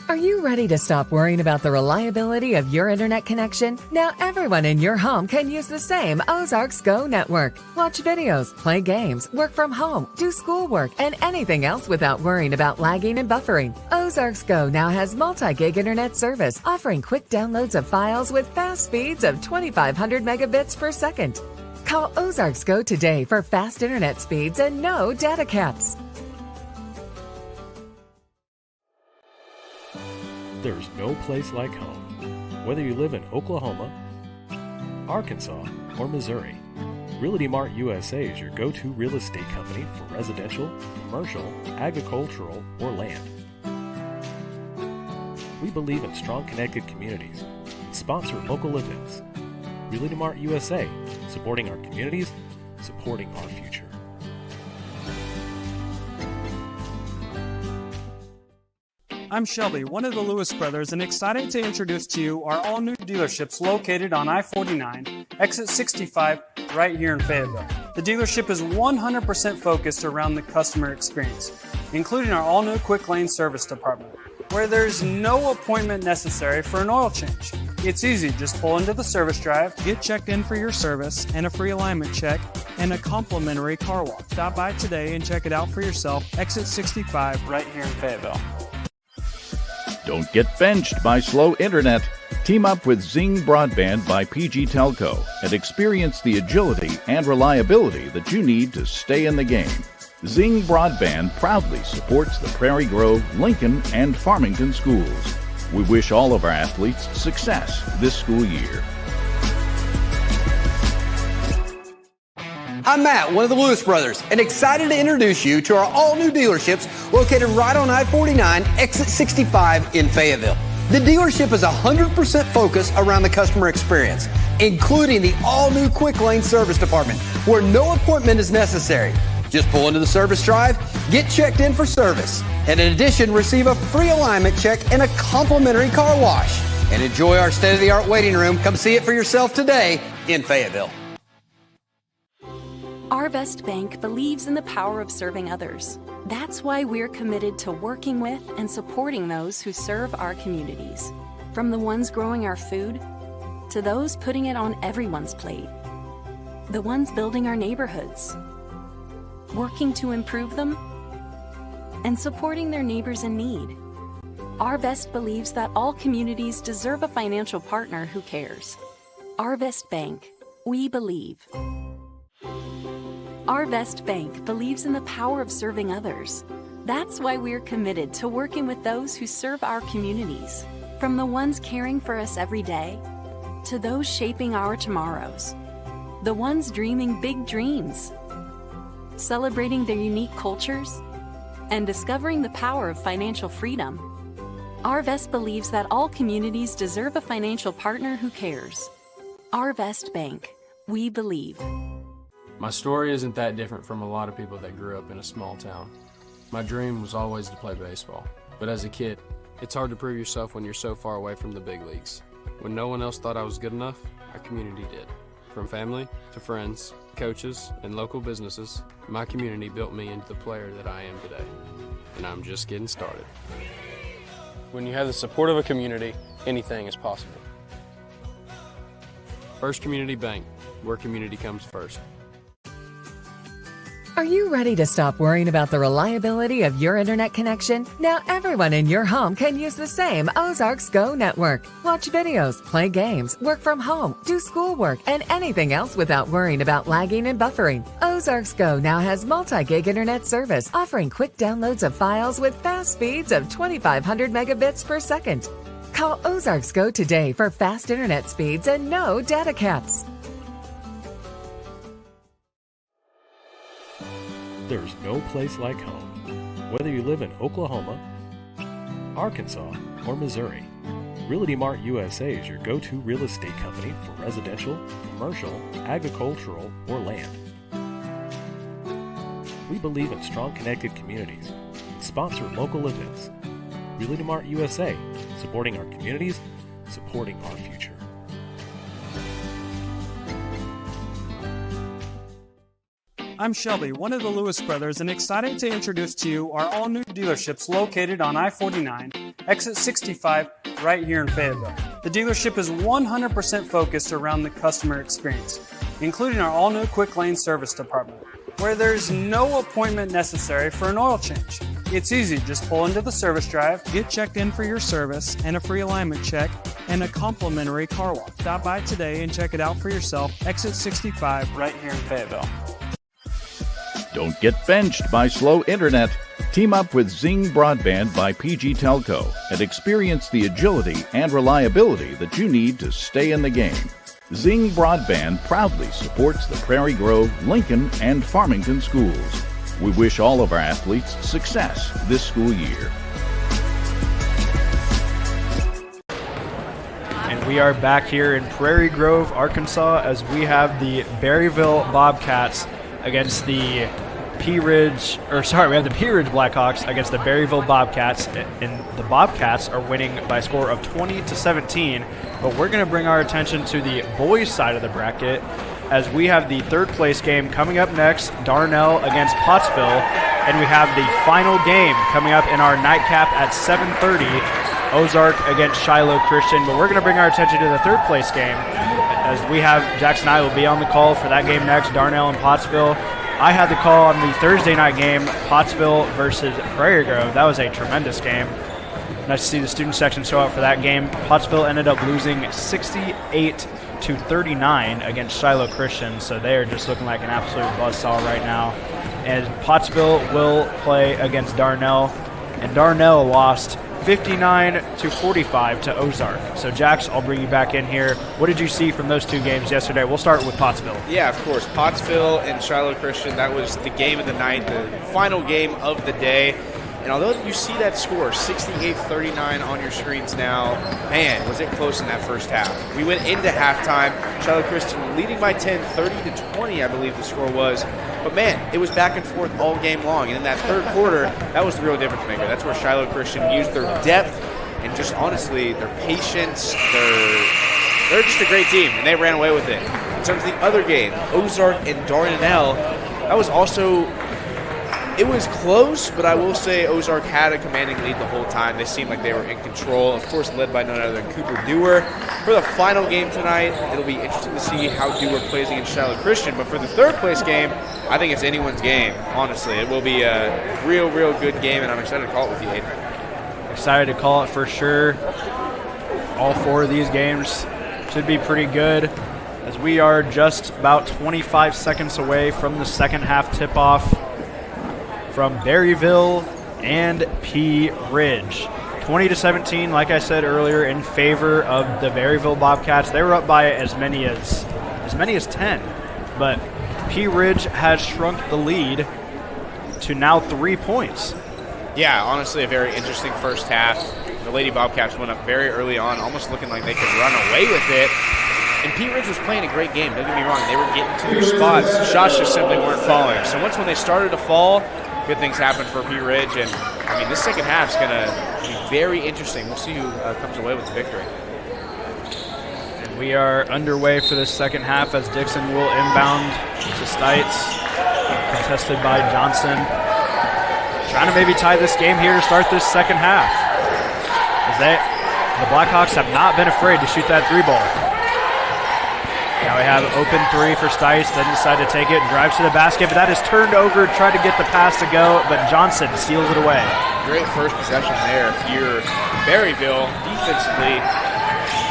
Are you ready to stop worrying about the reliability of your internet connection? Now everyone in your home can use the same Ozarks Go network. Watch videos, play games, work from home, do schoolwork, and anything else without worrying about lagging and buffering. Ozarks Go now has multi-gig internet service, offering quick downloads of files with fast speeds of 2,500 megabits per second. Call Ozarks Go today for fast internet speeds and no data caps. There's no place like home. Whether you live in Oklahoma, Arkansas, or Missouri, Realty Mart USA is your go-to real estate company for residential, commercial, agricultural, or land. We believe in strong connected communities and sponsor local events. Realty Mart USA, supporting our communities, supporting our future. I'm Shelby, one of the Lewis brothers, and excited to introduce to you our all-new dealerships located on I-49, exit 65, right here in Fayetteville. The dealership is 100% focused around the customer experience, including our all-new Quick Lane Service Department, where there's no appointment necessary for an oil change. It's easy, just pull into the service drive, get checked in for your service, and a free alignment check, and a complimentary car wash. Stop by today and check it out for yourself, exit 65, right here in Fayetteville. Don't get benched by slow internet. Team up with Zing Broadband by PG Telco and experience the agility and reliability that you need to stay in the game. Zing Broadband proudly supports the Prairie Grove, Lincoln, and Farmington schools. We wish all of our athletes success this school year. I'm Matt, one of the Lewis brothers, and excited to introduce you to our all-new dealerships located right on I-49, exit 65 in Fayetteville. The dealership is 100% focused around the customer experience, including the all-new Quick Lane Service Department, where no appointment is necessary. Just pull into the service drive, get checked in for service, and in addition, receive a free alignment check and a complimentary car wash. And enjoy our state-of-the-art waiting room. Come see it for yourself today in Fayetteville. Our Best Bank believes in the power of serving others. That's why we're committed to working with and supporting those who serve our communities. From the ones growing our food to those putting it on everyone's plate. The ones building our neighborhoods, working to improve them, and supporting their neighbors in need. Our Best believes that all communities deserve a financial partner who cares. Our Best Bank, we believe. Our Best Bank believes in the power of serving others. That's why we're committed to working with those who serve our communities. From the ones caring for us every day, to those shaping our tomorrows. The ones dreaming big dreams, celebrating their unique cultures, and discovering the power of financial freedom. Our Best believes that all communities deserve a financial partner who cares. Our Best Bank, we believe. My story isn't that different from a lot of people that grew up in a small town. My dream was always to play baseball, but as a kid, it's hard to prove yourself when you're so far away from the big leagues. When no one else thought I was good enough, our community did. From family to friends, coaches, and local businesses, my community built me into the player that I am today. And I'm just getting started. When you have the support of a community, anything is possible. First Community Bank, where community comes first. Are you ready to stop worrying about the reliability of your internet connection? Now everyone in your home can use the same Ozarks Go network. Watch videos, play games, work from home, do schoolwork, and anything else without worrying about lagging and buffering. Ozarks Go now has multi-gig internet service, offering quick downloads of files with fast speeds of 2,500 megabits per second. Call Ozarks Go today for fast internet speeds and no data caps. There's no place like home. Whether you live in Oklahoma, Arkansas, or Missouri, Realty Mart USA is your go-to real estate company for residential, commercial, agricultural, or land. We believe in strong connected communities and sponsor local events. Realty Mart USA, supporting our communities, supporting our future. I'm Shelby, one of the Lewis brothers, and excited to introduce to you our all-new dealerships located on I-49, exit 65, right here in Fayetteville. The dealership is 100% focused around the customer experience, including our all-new Quick Lane Service Department, where there's no appointment necessary for an oil change. It's easy, just pull into the service drive, get checked in for your service, and a free alignment check, and a complimentary car wash. Stop by today and check it out for yourself, exit 65, right here in Fayetteville. Don't get benched by slow internet. Team up with Zing Broadband by PG Telco and experience the agility and reliability that you need to stay in the game. Zing Broadband proudly supports the Prairie Grove, Lincoln, and Farmington schools. We wish all of our athletes success this school year. And we are back here in Prairie Grove, Arkansas, as we have the Berryville Bobcats against the Pea Ridge, we have the Pea Ridge Blackhawks against the Berryville Bobcats, and the Bobcats are winning by a score of 20-17. But we're going to bring our attention to the boys' side of the bracket, as we have the third place game coming up next, Darnell against Pottsville, and we have the final game coming up in our nightcap at 7:30, Ozark against Shiloh Christian. But we're going to bring our attention to the third place game, as we have Jackson and I will be on the call for that game next, Darnell and Pottsville. I had the call on the Thursday night game, Pottsville versus Prairie Grove. That was a tremendous game. Nice to see the student section show up for that game. Pottsville ended up losing 68-39 against Shiloh Christian, so they are just looking like an absolute buzzsaw right now. And Pottsville will play against Darnell, and Darnell lost 59-45 to Ozark. So, Jax, I'll bring you back in here. What did you see from those two games yesterday? We'll start with Pottsville. Yeah, of course. Pottsville and Shiloh Christian, that was the game of the night, the final game of the day. And although you see that score, 68-39 on your screens now, man, was it close in that first half. We went into halftime, Shiloh Christian leading by 10, 30-20, I believe the score was. But, man, it was back and forth all game long. And in that third quarter, that was the real difference maker. That's where Shiloh Christian used their depth and just, honestly, their patience. They're just a great team, and they ran away with it. In terms of the other game, Ozark and Dardanelle, that was also – it was close, but I will say Ozark had a commanding lead the whole time. They seemed like they were in control, of course led by none other than Cooper Dewar. For the final game tonight, it'll be interesting to see how Dewar plays against Shiloh Christian. But for the third place game, I think it's anyone's game, honestly. It will be a real good game, and I'm excited to call it with you, Aiden. Excited to call it for sure. All four of these games should be pretty good, as we are just about 25 seconds away from the second half tip-off from Berryville and Pea Ridge. 20-17, like I said earlier, in favor of the Berryville Bobcats. They were up by as many as 10, but Pea Ridge has shrunk the lead to now 3 points. Yeah, honestly, a very interesting first half. The Lady Bobcats went up very early on, almost looking like they could run away with it. And Pea Ridge was playing a great game, don't get me wrong. They were getting to their spots. Shots just simply weren't falling. So once when they started to fall, good things happened for Pea Ridge. And, I mean, this second half is going to be very interesting. We'll see who comes away with the victory. And we are underway for this second half as Dixon will inbound to Stites, contested by Johnson. Trying to maybe tie this game here to start this second half. As the Blackhawks have not been afraid to shoot that three ball. Now we have open three for Stites, then decide to take it and drives to the basket, but that is turned over, tried to get the pass to go, but Johnson seals it away. Great first possession there. If you're Berryville, defensively,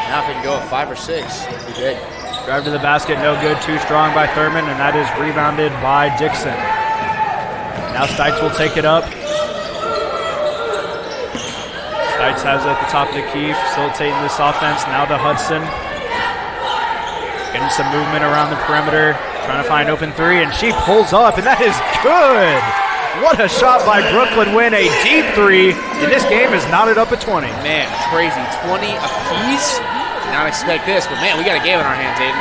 now if they can go at 5 or 6, it'd be good. Drive to the basket, no good, too strong by Thurman, and that is rebounded by Dixon. Now Stites will take it up. Stites has it at the top of the key, facilitating this offense. Now to Hudson. Getting some movement around the perimeter, trying to find open three, and she pulls up, and that is good. What a shot by Brooklyn Wynn, a deep three, and this game is knotted up at 20. Man, crazy, 20 apiece. Did not expect this, but man, we got a game on our hands, Aiden.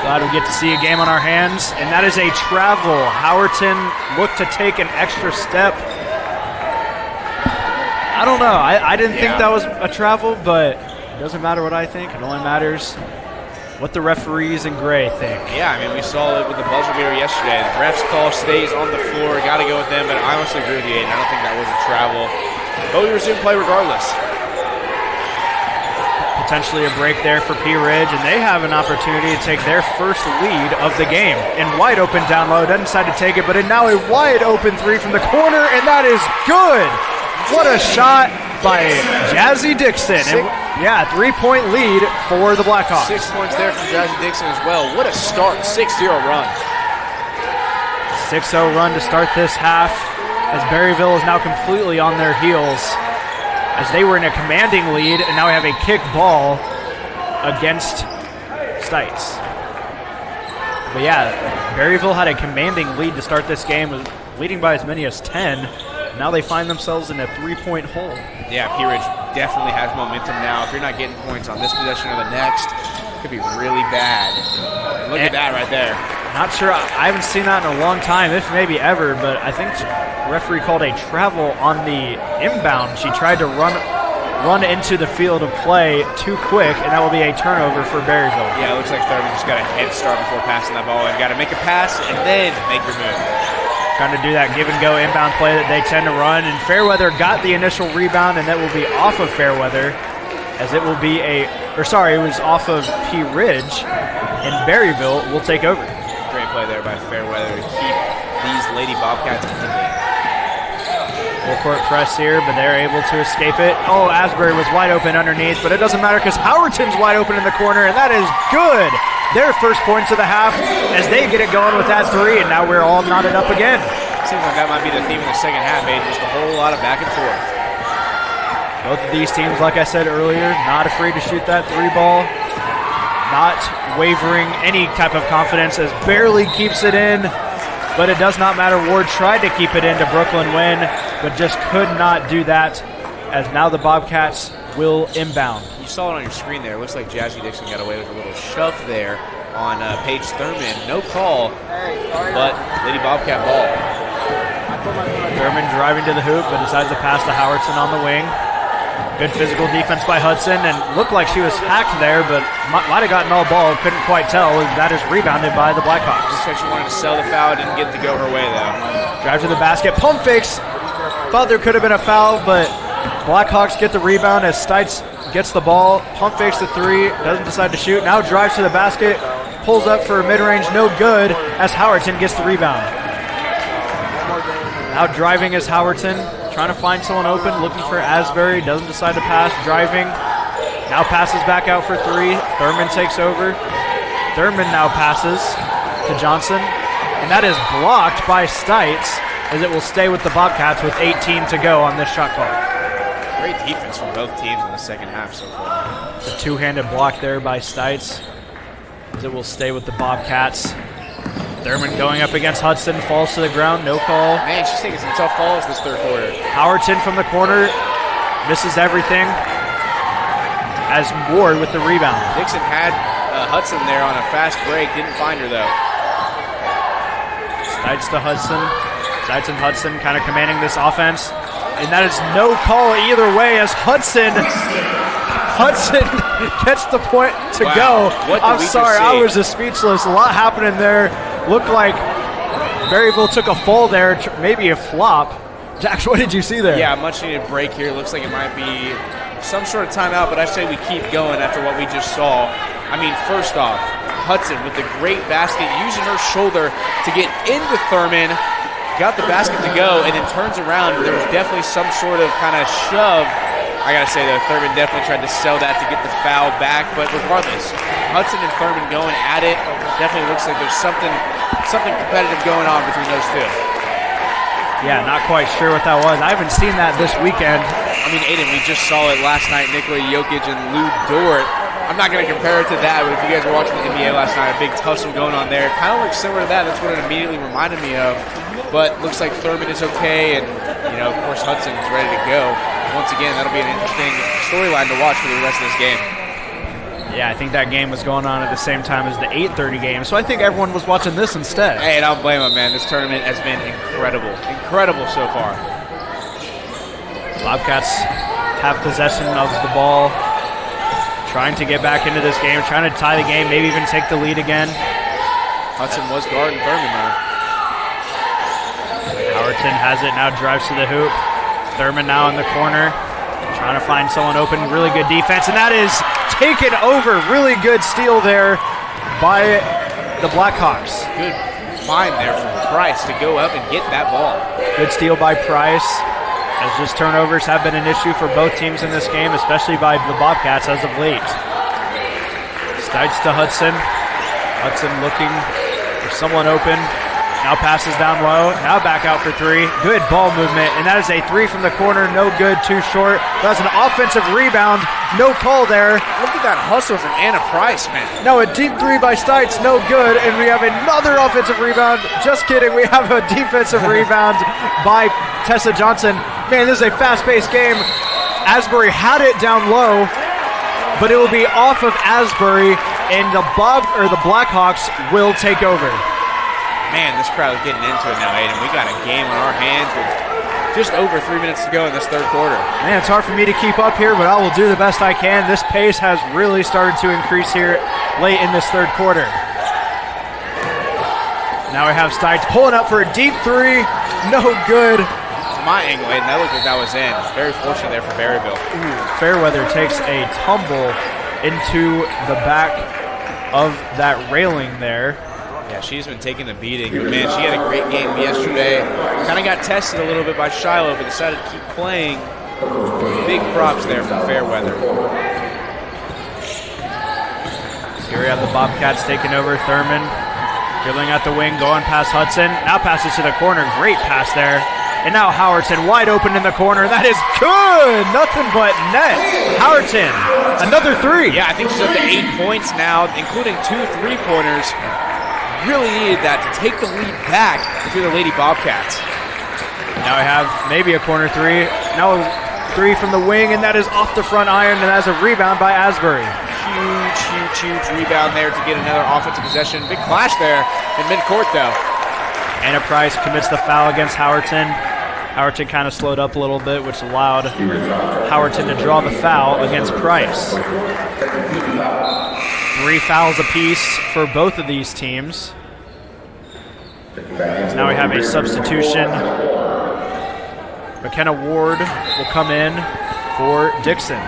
Glad we get to see a game on our hands, and that is a travel. Howerton looked to take an extra step. I don't know, I didn't think that was a travel, but it doesn't matter what I think, it only matters what the referees in gray think. Yeah, I mean, we saw it with the buzzer beater yesterday. The ref's call stays on the floor. Got to go with them, but I honestly agree with you, Aiden. I don't think that was a travel. But we resume play regardless. Potentially a break there for Pea Ridge, and they have an opportunity to take their first lead of the game. And wide open down low, doesn't decide to take it, but now a wide open three from the corner, and that is good. What a shot by Jazzy Dixon. And, yeah, 3-point lead for the Blackhawks. 6 points there from Jazzy Dixon as well. What a start, 6-0 run. 6-0 run to start this half as Berryville is now completely on their heels as they were in a commanding lead, and now we have a kick ball against Stites. But yeah, Berryville had a commanding lead to start this game, leading by as many as 10. Now they find themselves in a 3-point hole. Yeah, Pea Ridge definitely has momentum now. If you're not getting points on this possession or the next, it could be really bad. Look at that right there. Not sure. I haven't seen that in a long time, if maybe ever, but I think the referee called a travel on the inbound. She tried to run into the field of play too quick, and that will be a turnover for Berryville. Yeah, it looks like Thurman just got a head start before passing that ball. You got to make a pass and then make your move. Trying to do that give-and-go inbound play that they tend to run. And Fairweather got the initial rebound, and that will be off of Fairweather, as it will be it was off of Pea Ridge, and Berryville will take over. Great play there by Fairweather to keep these Lady Bobcats in the game. Full-court press here, but they're able to escape it. Oh, Asbury was wide open underneath, but it doesn't matter because Howerton's wide open in the corner, and that is good. Their first points of the half as they get it going with that three, and now we're all knotted up again. Seems like that might be the theme of the second half, mate. Just a whole lot of back and forth. Both of these teams, like I said earlier, not afraid to shoot that 3 ball. Not wavering any type of confidence as barely keeps it in, but it does not matter. Ward tried to keep it in to Brooklyn Wynn, but just could not do that, as now the Bobcats will inbound. You saw it on your screen there. It looks like Jazzy Dixon got away with a little shove there on Paige Thurman. No call, but Lady Bobcat ball. Thurman driving to the hoop, but decides to pass to Howardson on the wing. Good physical defense by Hudson, and looked like she was hacked there, but might have gotten all ball. Couldn't quite tell. That is rebounded by the Blackhawks. Looks like she wanted to sell the foul. Didn't get to go her way, though. Drive to the basket. Pump fakes. Thought there could have been a foul, but Blackhawks get the rebound as Stites gets the ball. Pump fakes the 3. Doesn't decide to shoot. Now drives to the basket. Pulls up for a mid-range. No good as Howardson gets the rebound. Now driving is Howardson. Trying to find someone open, looking for Asbury, doesn't decide to pass, driving. Now passes back out for 3. Thurman takes over. Thurman now passes to Johnson, and that is blocked by Stites, as it will stay with the Bobcats with 18 to go on this shot clock. Great defense from both teams in the second half so far. The two-handed block there by Stites, as it will stay with the Bobcats. Thurman going up against Hudson, falls to the ground, no call. Man, she's taking some tough falls this third quarter. Howardson from the corner, misses everything, as Ward with the rebound. Dixon had Hudson there on a fast break, didn't find her though. Stites to Hudson. Stites and Hudson kind of commanding this offense. And that is no call either way as Hudson gets the point to go. I'm sorry, I was just speechless. A lot happening there. Looked like Berryville took a fall there, maybe a flop. Jax, what did you see there? Yeah, much needed break here. Looks like it might be some sort of timeout, but I say we keep going after what we just saw. I mean, first off, Hudson with the great basket, using her shoulder to get into Thurman, got the basket to go, and then turns around. There was definitely some sort of kind of shove. I gotta say though, Thurman definitely tried to sell that to get the foul back, but regardless, Hudson and Thurman going at it. Definitely looks like there's something competitive going on between those two. Yeah, not quite sure what that was. I haven't seen that this weekend. I mean, Aiden, we just saw it last night, Nikola Jokic and Lou Dort. I'm not going to compare it to that, but if you guys were watching the NBA last night, a big tussle going on there. Kind of looks similar to that. That's what it immediately reminded me of. But looks like Thurman is okay, and, of course, Hudson is ready to go. Once again, that'll be an interesting storyline to watch for the rest of this game. Yeah, I think that game was going on at the same time as the 8:30 game, so I think everyone was watching this instead. Hey, and I don't blame him, man. This tournament has been incredible. Incredible so far. Bobcats have possession of the ball, trying to get back into this game, trying to tie the game, maybe even take the lead again. Hudson was guarding Thurman there. Howardson has it, now drives to the hoop. Thurman now in the corner, trying to find someone open. Really good defense, and that is taken over. Really good steal there by the Blackhawks. Good find there from Price to go up and get that ball. Good steal by Price, as just turnovers have been an issue for both teams in this game, especially by the Bobcats as of late. Stites to Hudson. Hudson looking for someone open. Now passes down low. Now back out for 3. Good ball movement, and that is a 3 from the corner. No good, too short. That's an offensive rebound. No call there. Look at that hustle from Anna Price, man. Now a deep 3 by Stites. No good, and we have another offensive rebound. Just kidding. We have a defensive rebound by Tessa Johnson. Man, this is a fast-paced game. Asbury had it down low, but it will be off of Asbury, and the Blackhawks will take over. Man, this crowd is getting into it now, Aiden. We got a game on our hands with just over 3 minutes to go in this third quarter. Man, it's hard for me to keep up here, but I will do the best I can. This pace has really started to increase here late in this third quarter. Now we have Stites pulling up for a deep 3. No good. From my angle, Aiden, that looked like that was in. Very fortunate there for Berryville. Fairweather takes a tumble into the back of that railing there. Yeah, she's been taking the beating. But man, she had a great game yesterday. Kind of got tested a little bit by Shiloh, but decided to keep playing. Big props there from Fairweather. So here we have the Bobcats taking over. Thurman dribbling at the wing, going past Hudson. Now passes to the corner. Great pass there And now Howerton wide open in the corner. That is good. Nothing but net. Howerton, another three. Yeah, I think she's up to 8 points now, including 2 3-pointers. Really needed that to take the lead back for the Lady Bobcats. Now we have maybe a corner three. Now a three from the wing, and that is off the front iron, and that's a rebound by Asbury. Huge rebound there to get another offensive possession. Big clash there in midcourt, though. Anna Price commits the foul against Howerton. Howerton kind of slowed up a little bit, which allowed Howerton to draw the foul against Price. 3 fouls apiece for both of these teams. So now we have a substitution. McKenna Ward will come in for Dixon.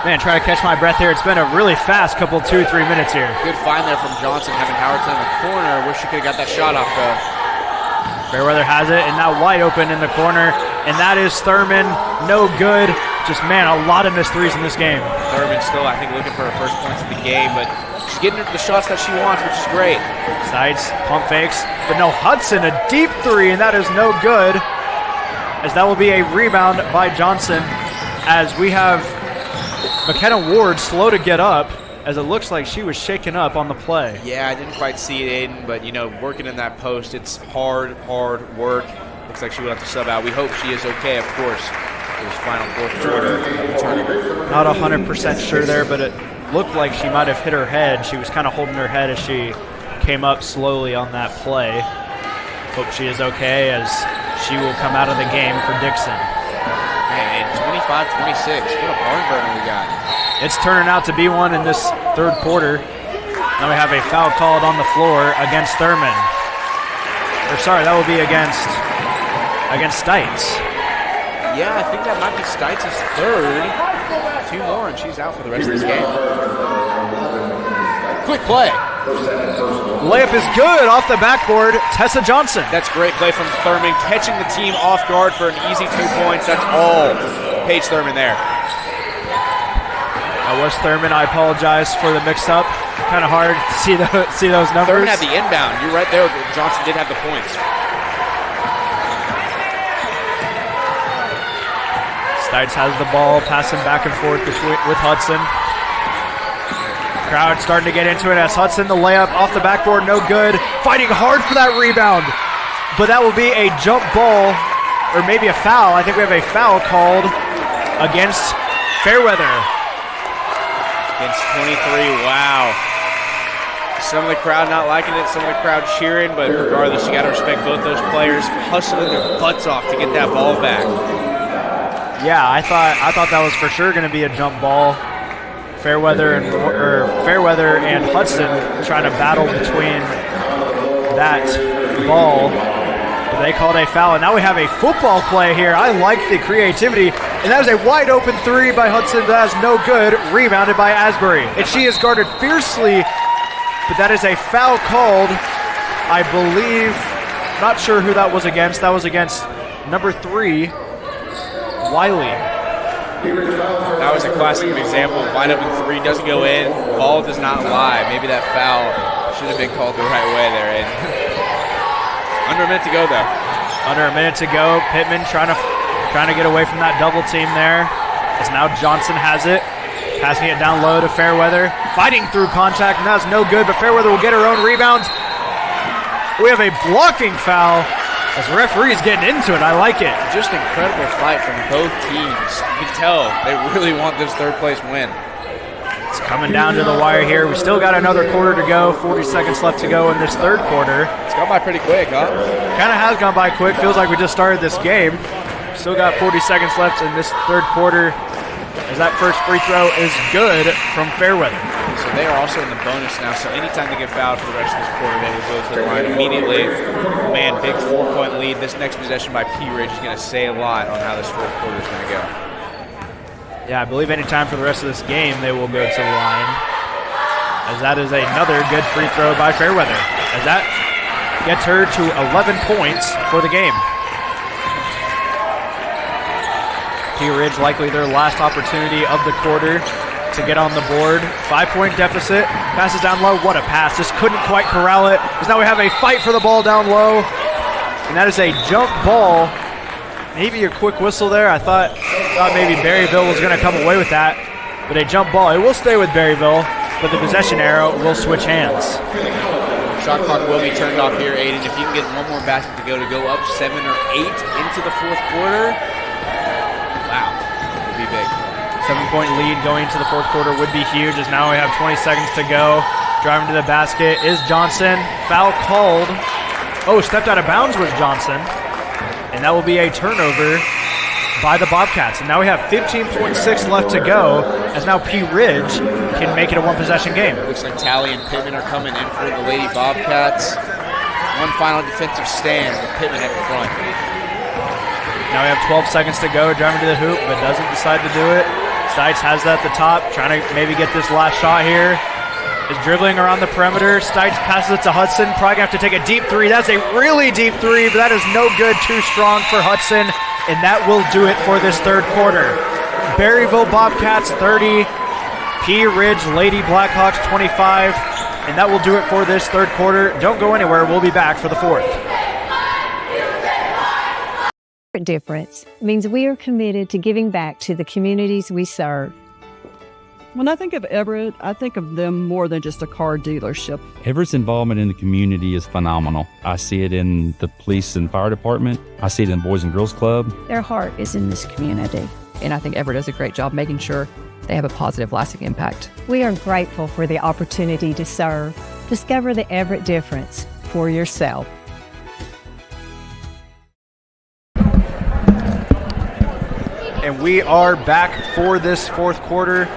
Man, trying to catch my breath here. It's been a really fast couple 2-3 minutes here. Good find there from Johnson, having Howerton in the corner. Wish she could have got that shot off, though. Fairweather has it, and now wide open in the corner, and that is Thurman. No good. Just, man, a lot of missed threes in this game. Thurman still, I think, looking for her first points of the game, but she's getting the shots that she wants, which is great. Sides, pump fakes, but no, Hudson, a deep three, and that is no good, as that will be a rebound by Johnson, as we have McKenna Ward slow to get up, as it looks like she was shaken up on the play. Yeah, I didn't quite see it, Aiden, but, you know, working in that post, it's hard work. Looks like she will have to sub out. We hope she is okay, of course, for this final fourth quarter of the tournament. Not 100% sure there, but it looked like she might have hit her head. She was kind of holding her head as she came up slowly on that play. Hope she is okay, as she will come out of the game for Dixon. Man, 25-26. What a barn burner we got. It's turning out to be one in this third quarter. Now we have a foul called on the floor against Thurman. Or sorry, that will be against Stites. Yeah, I think that might be Stites' third. 2 more, and she's out for the rest of this game. Quick play. Layup is good off the backboard. Tessa Johnson. That's great play from Thurman, catching the team off guard for an easy 2 points. That's all Paige Thurman there. That was Thurman. I apologize for the mix-up. Kind of hard to see those numbers. Thurman had the inbound. You're right there. Johnson did have the points. Stites has the ball, passing back and forth with Hudson. Crowd starting to get into it as Hudson, the layup off the backboard, no good. Fighting hard for that rebound. But that will be a jump ball, or maybe a foul. I think we have a foul called against Fairweather. Against 23, wow. Some of the crowd not liking it, some of the crowd cheering, but regardless, you got to respect both those players hustling their butts off to get that ball back. Yeah, I thought that was for sure going to be a jump ball. Fairweather and Hudson trying to battle between that ball. But they called a foul, and now we have a football play here. I like the creativity, and that is a wide open three by Hudson. That is no good, rebounded by Asbury. And she is guarded fiercely, but that is a foul called, I believe, not sure who that was against. That was against number 3, Wiley. That was a classic example. Wide open three doesn't go in. Ball does not lie. Maybe that foul should have been called the right way there. And under a minute to go, though. Under a minute to go. Pittman trying to get away from that double team there. As now Johnson has it. Passing it down low to Fairweather. Fighting through contact, and that's no good, but Fairweather will get her own rebound. We have a blocking foul. As the referee's getting into it, I like it. Just incredible fight from both teams. You can tell they really want this third place win. It's coming down to the wire here. We still got another quarter to go. 40 seconds left to go in this third quarter. It's gone by pretty quick, huh? Kind of has gone by quick. Feels like we just started this game. Still got 40 seconds left in this third quarter, as that first free throw is good from Fairweather. So they are also in the bonus now, so anytime they get fouled for the rest of this quarter, they will go to the line immediately. Man, big 4-point lead. This next possession by Pea Ridge is going to say a lot on how this fourth quarter is going to go. Yeah, I believe anytime for the rest of this game, they will go to the line, as that is another good free throw by Fairweather, as that gets her to 11 points for the game. Pea Ridge likely their last opportunity of the quarter to get on the board. 5-point deficit. Passes down low. What a pass. Just couldn't quite corral it. Because now we have a fight for the ball down low. And that is a jump ball. Maybe a quick whistle there. I thought maybe Berryville was going to come away with that. But a jump ball. It will stay with Berryville, but the possession arrow will switch hands. Shot clock will be turned off here, Aiden. If you can get one more basket to go up 7 or 8 into the fourth quarter, wow, it would be big. 7-point lead going into the fourth quarter would be huge, as now we have 20 seconds to go. Driving to the basket is Johnson. Foul called. Oh, stepped out of bounds was Johnson. And that will be a turnover by the Bobcats. And now we have 15.6 left to go, as now Pea Ridge can make it a one-possession game. Looks like Tally and Pittman are coming in for the Lady Bobcats. One final defensive stand with Pittman at the front. Now we have 12 seconds to go, driving to the hoop, but doesn't decide to do it. Stites has that at the top, trying to maybe get this last shot here. Is dribbling around the perimeter. Stites passes it to Hudson. Probably going to have to take a deep three. That's a really deep three, but that is no good. Too strong for Hudson, and that will do it for this third quarter. Berryville Bobcats 30, Pea Ridge Lady Blackhawks 25, and that will do it for this third quarter. Don't go anywhere. We'll be back for the fourth. Difference means we are committed to giving back to the communities we serve. When I think of Everett, I think of them more than just a car dealership. Everett's involvement in the community is phenomenal. I see it in the police and fire department. I see it in the Boys and Girls Club. Their heart is in this community. And I think Everett does a great job making sure they have a positive, lasting impact. We are grateful for the opportunity to serve. Discover the Everett difference for yourself. And we are back for this fourth quarter.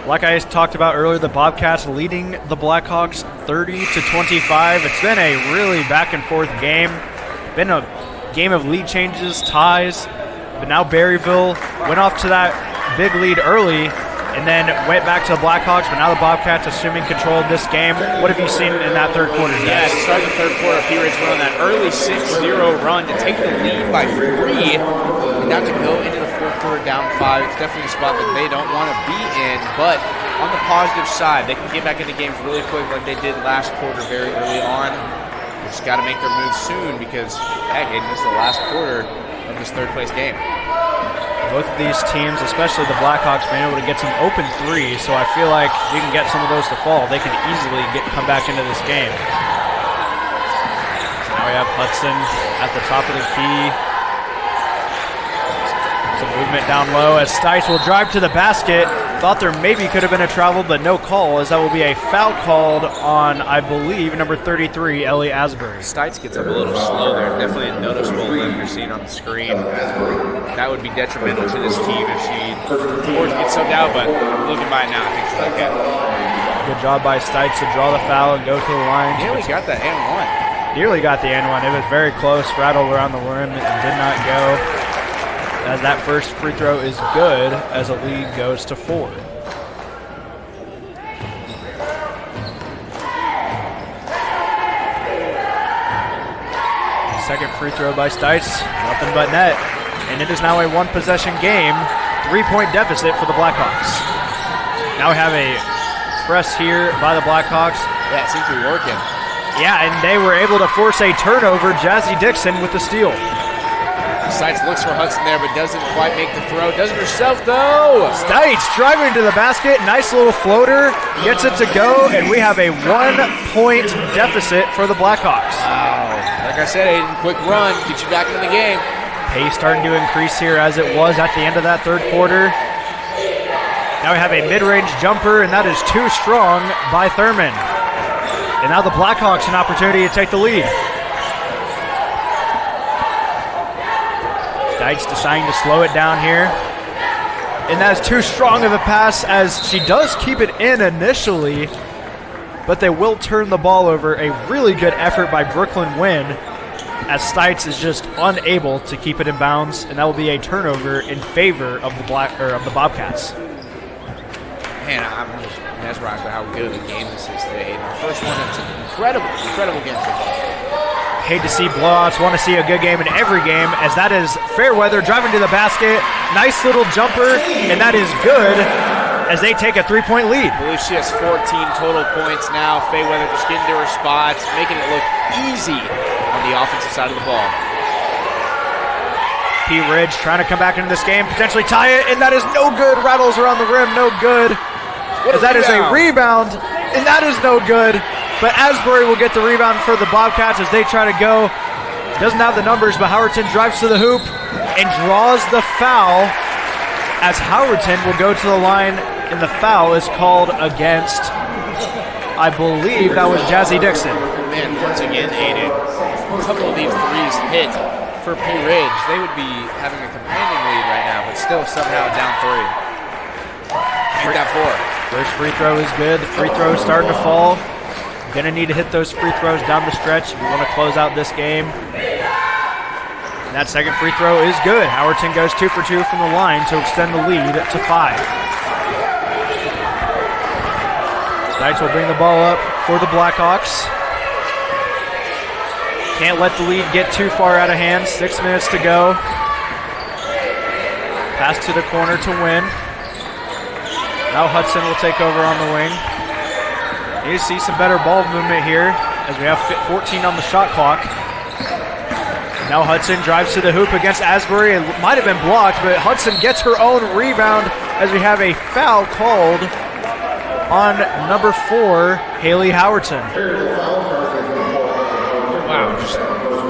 Like I talked about earlier, the Bobcats leading the Blackhawks 30-25. It's been a really back and forth game. Been a game of lead changes, ties, but now Berryville went off to that big lead early and then went back to the Blackhawks, but now the Bobcats assuming control of this game. What have you seen in that third quarter? Yeah, to start the third quarter, Pea Ridge went on that early 6-0 run to take the lead by 3, and now to go into the fourth quarter down 5. It's definitely a spot that they don't want to be in, but on the positive side, they can get back into games really quick like they did last quarter very early on. They just got to make their moves soon because, heck, this is the last quarter of this third-place game. Both of these teams, especially the Blackhawks, been able to get some open threes, so I feel like you can get some of those to fall. They can easily come back into this game. So now we have Hudson at the top of the key. Some movement down low as Stites will drive to the basket. Thought there maybe could have been a travel, but no call, as that will be a foul called on, I believe, number 33, Ellie Asbury. Stites gets up a little slow there. Definitely a noticeable limp you're seeing on the screen. That would be detrimental to this team if she gets subbed out, but looking by it now, I think she's okay. Good job by Stites to draw the foul and go to the line. Nearly got that and one. Nearly got the and one. It was very close, rattled around the rim and did not go. As that first free throw is good as a lead goes to 4. Second free throw by Stites, nothing but net. And it is now a one-possession game, 3-point deficit for the Blackhawks. Now we have a press here by the Blackhawks. Yeah, it seems to be working. Yeah, and they were able to force a turnover. Jazzy Dixon with the steal. Stites looks for Hudson there, but doesn't quite make the throw. Does it herself, though. Stites driving to the basket. Nice little floater. Gets it to go, and we have a 1-point deficit for the Blackhawks. Wow. Like I said, Aiden, quick run. Get you back into the game. Pace starting to increase here as it was at the end of that third quarter. Now we have a mid-range jumper, and that is too strong by Thurman. And now the Blackhawks an opportunity to take the lead. Stites deciding to slow it down here. And that is too strong of a pass as she does keep it in initially, but they will turn the ball over. A really good effort by Brooklyn Wynn as Stites is just unable to keep it in bounds, and that will be a turnover in favor of the Bobcats. Man, I'm just mesmerized by how good of a game this is today. The first one, it's an incredible game so far. Hate to see blowouts, want to see a good game in every game, as that is Fairweather driving to the basket. Nice little jumper, and that is good. as they take a 3-point lead. I believe she has 14 total points now. Fayweather just getting to her spots, making it look easy on the offensive side of the ball. Pea Ridge trying to come back into this game, potentially tie it, and that is no good. Rattles around the rim, no good. As that is a rebound, and that is no good. But Asbury will get the rebound for the Bobcats as they try to go. Doesn't have the numbers, but Howerton drives to the hoop and draws the foul, as Howerton will go to the line, and the foul is called against, I believe that was Jazzy Dixon. Man, once again, Aiden, a couple of these threes hit for Pea Ridge. They would be having a commanding lead right now, but still somehow down 3. Ain't that 4. First free throw is good. The free throw is starting to fall. Gonna need to hit those free throws down the stretch if you want to close out this game. And that second free throw is good. Howerton goes 2 for 2 from the line to extend the lead to 5. Stites will bring the ball up for the Blackhawks. Can't let the lead get too far out of hand. 6 minutes to go. Pass to the corner to win. Now Hudson will take over on the wing. Need to see some better ball movement here as we have 14 on the shot clock. Now Hudson drives to the hoop against Asbury. It might have been blocked, but Hudson gets her own rebound as we have a foul called on number 4, Haley Howerton. Wow, just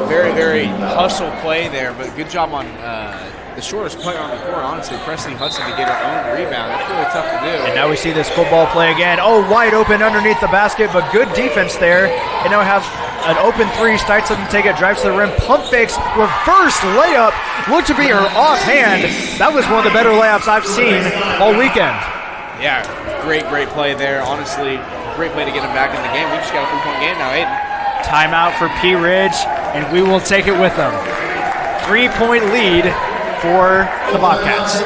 very, very hustle play there, but good job on the shortest player on the court, honestly, Presley Hudson, to get her own rebound. That's really tough to do. And now we see this football play again. Oh, wide open underneath the basket, but good defense there. And now we have an open 3. Stites doesn't take it, drives to the rim, pump fakes, reverse layup. Looked to be her offhand. That was one of the better layups I've seen all weekend. Yeah, great play there. Honestly, great play to get him back in the game. We just got a 3-point game now, Aiden. Timeout for Pea Ridge, and we will take it with them. 3-point lead for the Bobcats.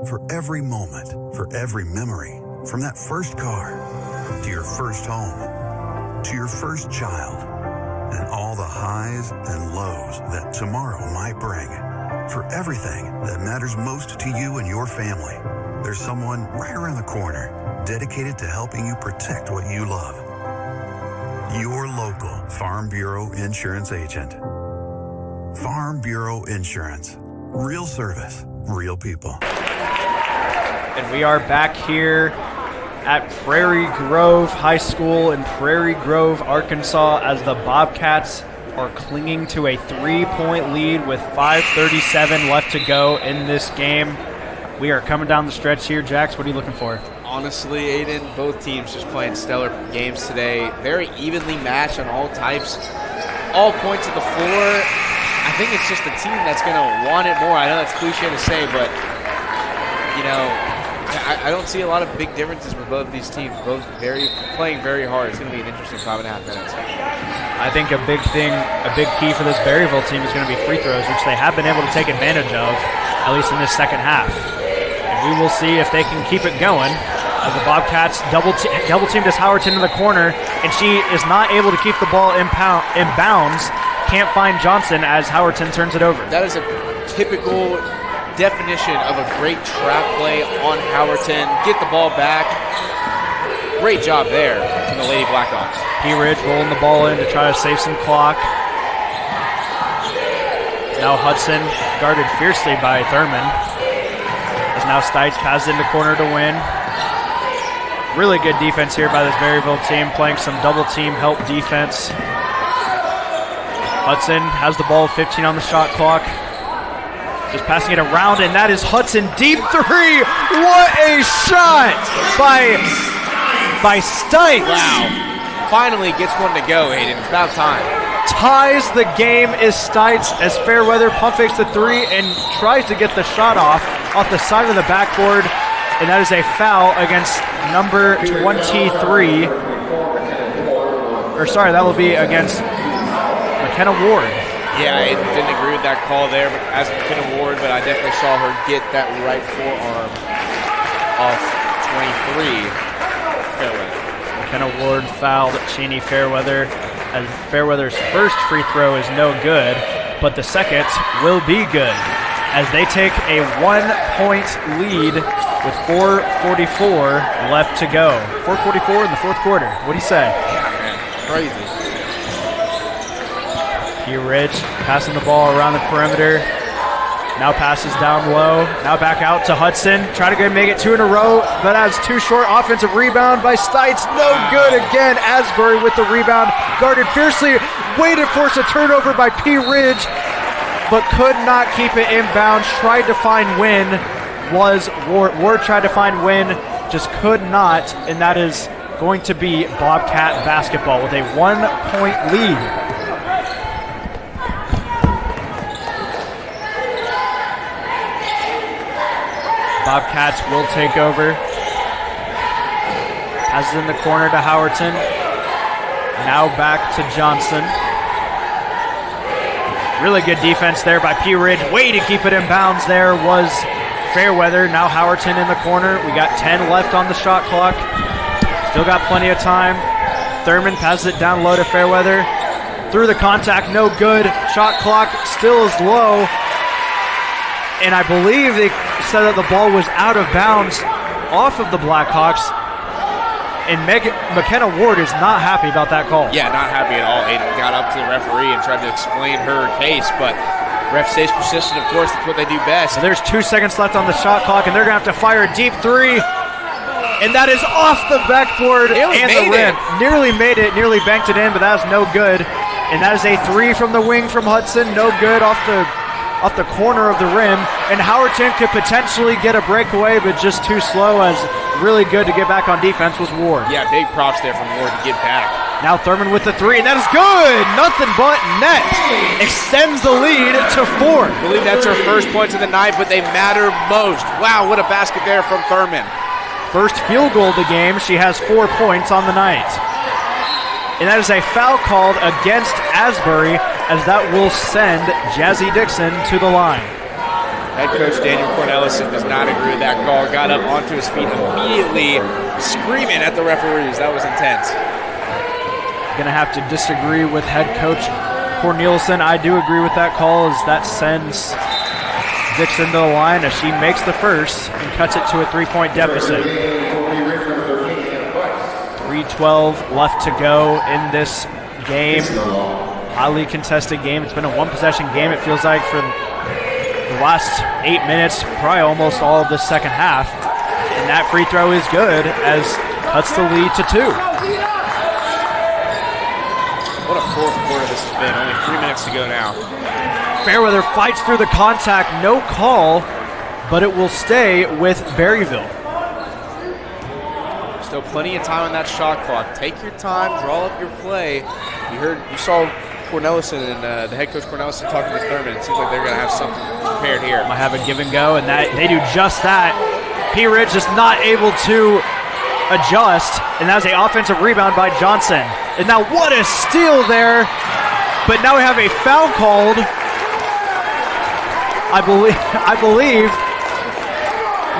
For every moment, for every memory, from that first car to your first home, to your first child, and all the highs and lows that tomorrow might bring. For everything that matters most to you and your family, there's someone right around the corner dedicated to helping you protect what you love. Your local Farm Bureau insurance agent. Farm Bureau Insurance. Real service, real people. And we are back here at Prairie Grove High School in Prairie Grove, Arkansas, as the Bobcats are clinging to a 3-point lead with 5:37 left to go in this game. We are coming down the stretch here. Jax, what are you looking for? Honestly, Aiden, both teams just playing stellar games today. Very evenly matched on all types, all points of the floor. I think it's just the team that's going to want it more. I know that's cliche to say, but, you know, I don't see a lot of big differences with both of these teams. Both playing very hard. It's going to be an interesting 5.5 minutes. I think a big key for this Berryville team is going to be free throws, which they have been able to take advantage of, at least in this second half. And we will see if they can keep it going. As the Bobcats double team this Howerton in the corner, and she is not able to keep the ball in bounds. Can't find Johnson as Howerton turns it over. That is a typical definition of a great trap play on Howerton. Get the ball back. Great job there from the Lady Blackhawks. Pea Ridge rolling the ball in to try to save some clock. Now Hudson guarded fiercely by Thurman. As now Stites passes into corner to win. Really good defense here by this Berryville team, playing some double team help defense. Hudson has the ball, 15 on the shot clock. Just passing it around, and that is Hudson, deep 3. What a shot by Stites. Wow. Finally gets one to go, Aiden. It's about time. Ties the game is Stites as Fairweather pump fakes the 3 and tries to get the shot off the side of the backboard. And that is a foul against number 23. Or sorry, that will be against McKenna Ward. Yeah, I didn't agree with that call there as McKenna Ward, but I definitely saw her get that right forearm off 23 Fairweather. McKenna Ward fouled Cheney Fairweather, as Fairweather's first free throw is no good, but the second will be good. as they take a 1-point lead with 4:44 left to go. 4:44 in the fourth quarter. What do you say? Yeah, man. Crazy. Pea Ridge passing the ball around the perimeter. Now passes down low. Now back out to Hudson. Try to make it 2 in a row, but has too short. Offensive rebound by Stites. No good again. Asbury with the rebound. Guarded fiercely. Waited for a turnover by Pea Ridge, but could not keep it inbounds. Tried to find Wynn. Was Ward. Ward tried to find Wynn. Just could not. And that is going to be Bobcat basketball with a 1-point lead. Bobcats will take over. Passes in the corner to Howerton. Now back to Johnson. Really good defense there by Pea Ridge. Way to keep it in bounds there was Fairweather. Now Howerton in the corner. We got 10 left on the shot clock. Still got plenty of time. Thurman passes it down low to Fairweather. Through the contact, no good. Shot clock still is low. And I believe they said that the ball was out of bounds off of the Blackhawks. And McKenna Ward is not happy about that call. Yeah, not happy at all. Aiden got up to the referee and tried to explain her case, but ref stays persistent. Of course, that's what they do best. So there's 2 seconds left on the shot clock, and they're going to have to fire a deep 3. And that is off the backboard and the rim. Nearly made it, nearly banked it in, but that was no good. And that is a 3 from the wing from Hudson. No good off the corner of the rim. And Howerton could potentially get a breakaway, but just too slow, as really good to get back on defense was Ward. Yeah, big props there from Ward to get back. Now Thurman with the 3, and that is good! Nothing but net. Extends the lead to 4. I believe that's her first points of the night, but they matter most. Wow, what a basket there from Thurman. First field goal of the game. She has 4 points on the night. And that is a foul called against Asbury, as that will send Jazzy Dixon to the line. Head coach Daniel Cornelison does not agree with that call. Got up onto his feet immediately, screaming at the referees. That was intense. Gonna have to disagree with head coach Cornelison. I do agree with that call, as that sends Dixon to the line as she makes the first and cuts it to a 3-point deficit. 3:12 left to go in this game. Highly contested game. It's been a 1-possession game, it feels like, for the last 8 minutes, probably almost all of the second half. And that free throw is good, as cuts the lead to 2. What a fourth quarter this has been. Only 3 minutes to go now. Fairweather fights through the contact. No call, but it will stay with Berryville. Still plenty of time on that shot clock. Take your time, draw up your play. You saw Cornelison and the head coach Cornelison talking to Thurman. It seems like they're going to have something prepared here. Might have a give and go, and that they do just that. Pea Ridge just not able to adjust, and that was an offensive rebound by Johnson. And now what a steal there! But now we have a foul called. I believe.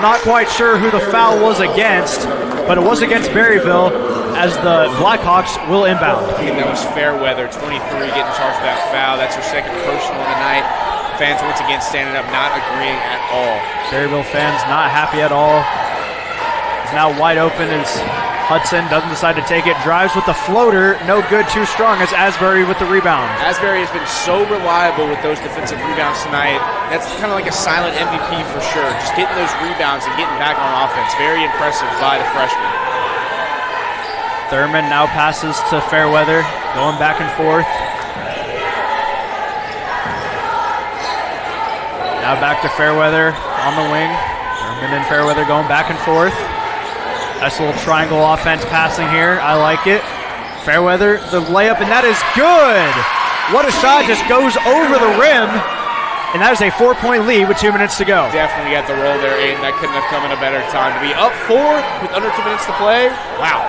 Not quite sure who the foul was against, but it was against Berryville, as the Blackhawks will inbound. I think that was Fairweather, 23, getting charged with that foul. That's her second personal of the night. Fans once again standing up, not agreeing at all. Berryville fans not happy at all. It's now wide open as Hudson doesn't decide to take it. Drives with the floater. No good, too strong, as Asbury with the rebound. Asbury has been so reliable with those defensive rebounds tonight. That's kind of like a silent MVP for sure. Just getting those rebounds and getting back on offense. Very impressive by the freshman. Thurman now passes to Fairweather, going back and forth. Now back to Fairweather on the wing. Thurman and Fairweather going back and forth. Nice little triangle offense passing here. I like it. Fairweather, the layup, and that is good. What a shot, just goes over the rim. And that is a 4-point lead with 2 minutes to go. Definitely got the roll there, Aiden. That couldn't have come in a better time. To be up 4 with under 2 minutes to play, wow.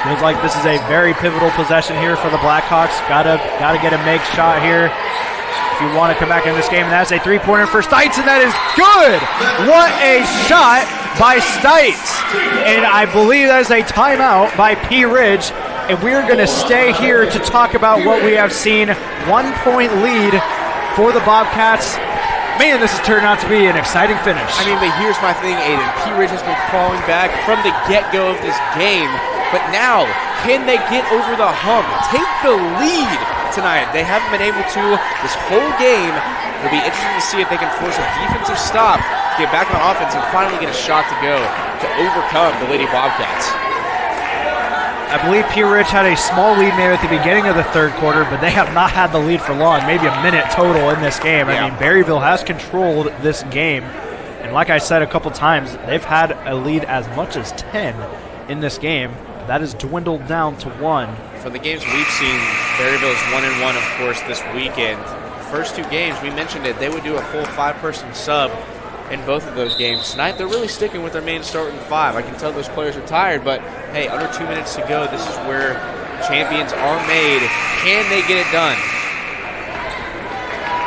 Feels like this is a very pivotal possession here for the Blackhawks. Gotta get a make shot here if you want to come back in this game. And that's a 3-pointer for Stites, and that is good. What a shot by Stites. And I believe that is a timeout by Pea Ridge. And we're going to stay here to talk about what we have seen. 1-point lead for the Bobcats Man, this has turned out to be an exciting finish. I mean, but here's my thing, Aiden. Pea Ridge has been crawling back from the get-go of this game, but now, can they get over the hump? Take the lead tonight. They haven't been able to this whole game. It'll be interesting to see if they can force a defensive stop, get back on offense, and finally get a shot to go to overcome the Lady Bobcats. I believe Pea Ridge had a small lead maybe at the beginning of the third quarter, but they have not had the lead for long, maybe a minute total in this game. Yeah. I mean, Berryville has controlled this game, and like I said a couple times, they've had a lead as much as 10 in this game. That has dwindled down to 1. From the games we've seen, Berryville is 1-1, of course, this weekend. First 2 games, we mentioned it, they would do a full 5-person sub in both of those games. Tonight, they're really sticking with their main starting 5. I can tell those players are tired, but hey, under 2 minutes to go, this is where champions are made. Can they get it done?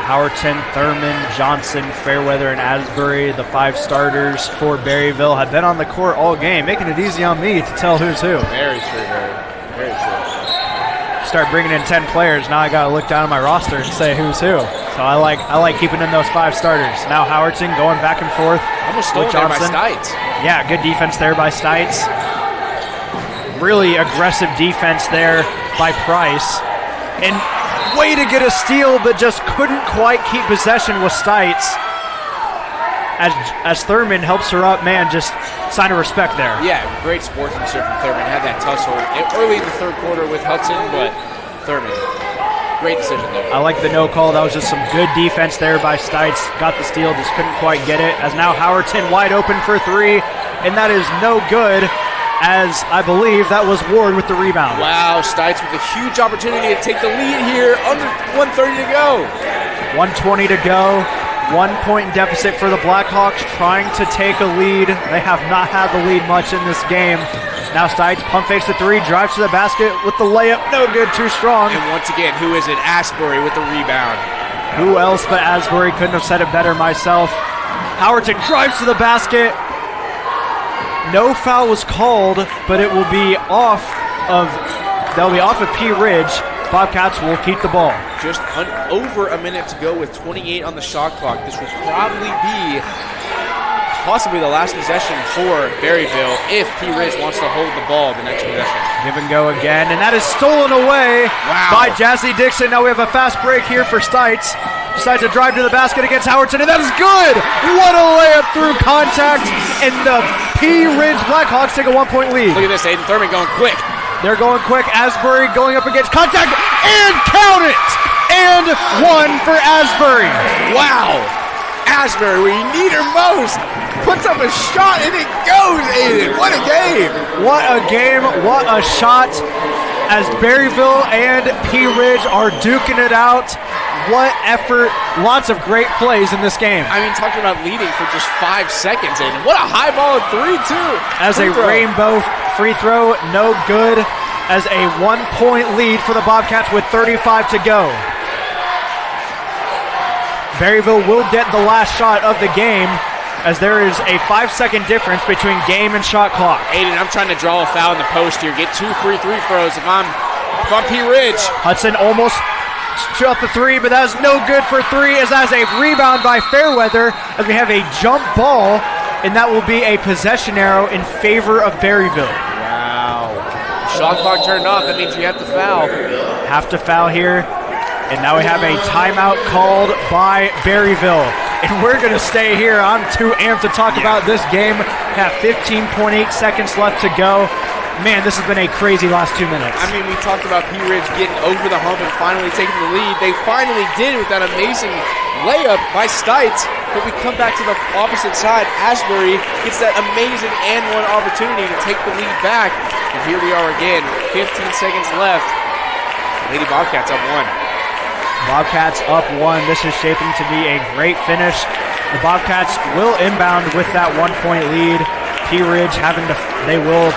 Howerton, Thurman, Johnson, Fairweather, and Asbury, the 5 starters for Berryville, have been on the court all game, making it easy on me to tell who's who. Very true, very true. Start bringing in 10 players, now I got to look down at my roster and say who's who. So I like keeping in those 5 starters. Now Howerton going back and forth. Almost stolen there by Stites. Yeah, good defense there by Stites. Really aggressive defense there by Price. And way to get a steal, but just couldn't quite keep possession with Stites. As Thurman helps her up, man, just sign of respect there. Yeah, great sportsmanship from Thurman. Had that tussle early in the third quarter with Hudson, but Thurman, great decision there. I like the no call. That was just some good defense there by Stites. Got the steal, just couldn't quite get it. As now Howerton wide open for 3, and that is no good, as I believe that was Ward with the rebound. Wow, Stites with a huge opportunity to take the lead here. Under 1:30 to go. 1:20 to go. 1 point deficit for the Blackhawks, trying to take a lead. They have not had the lead much in this game. Now Stites pump fakes the 3, drives to the basket with the layup. No good, too strong. And once again, who is it? Asbury with the rebound. Who else but Asbury? Couldn't have said it better myself. Howerton drives to the basket. No foul was called, but it will be off of Pea Ridge. Bobcats will keep the ball. Just over a minute to go with 28 on the shot clock. This will probably be possibly the last possession for Berryville if Pea Ridge wants to hold the ball the next possession. Give and go again, and that is stolen away by Jazzy Dixon. Now we have a fast break here for Stites. Decides to drive to the basket against Howerton, and that is good! What a layup through contact, and the Pea Ridge Blackhawks take a 1-point lead. Look at this, Aiden Thurman going quick. They're going quick. Asbury going up against contact, and count it! And 1 for Asbury. Wow! Asbury, where you need her most, puts up a shot, and it goes, Aiden. What a game! What a game, what a shot, as Berryville and Pea Ridge are duking it out. What effort, lots of great plays in this game. I mean, talking about leading for just 5 seconds, Aiden. What a high ball 3, too. As a rainbow free throw, no good. As a 1-point lead for the Bobcats with 35 to go. Berryville will get the last shot of the game, as there is a 5-second difference between game and shot clock. Aiden, I'm trying to draw a foul in the post here. Get 2 free throws if I'm Pea Ridge. Hudson almost shot the 3, but that is no good for 3, as that is a rebound by Fairweather, as we have a jump ball, and that will be a possession arrow in favor of Berryville. Wow. Shot clock turned off. That means you have to foul. Have to foul here. And now we have a timeout called by Berryville. And we're going to stay here. I'm too amped to talk about this game. Have 15.8 seconds left to go. Man, this has been a crazy last 2 minutes. I mean, we talked about Pea Ridge getting over the hump and finally taking the lead. They finally did it with that amazing layup by Stites. But we come back to the opposite side. Asbury gets that amazing and one opportunity to take the lead back. And here we are again, 15 seconds left. Lady Bobcats up 1. Bobcats up 1. This is shaping to be a great finish. The Bobcats will inbound with that 1-point lead. Pea Ridge they will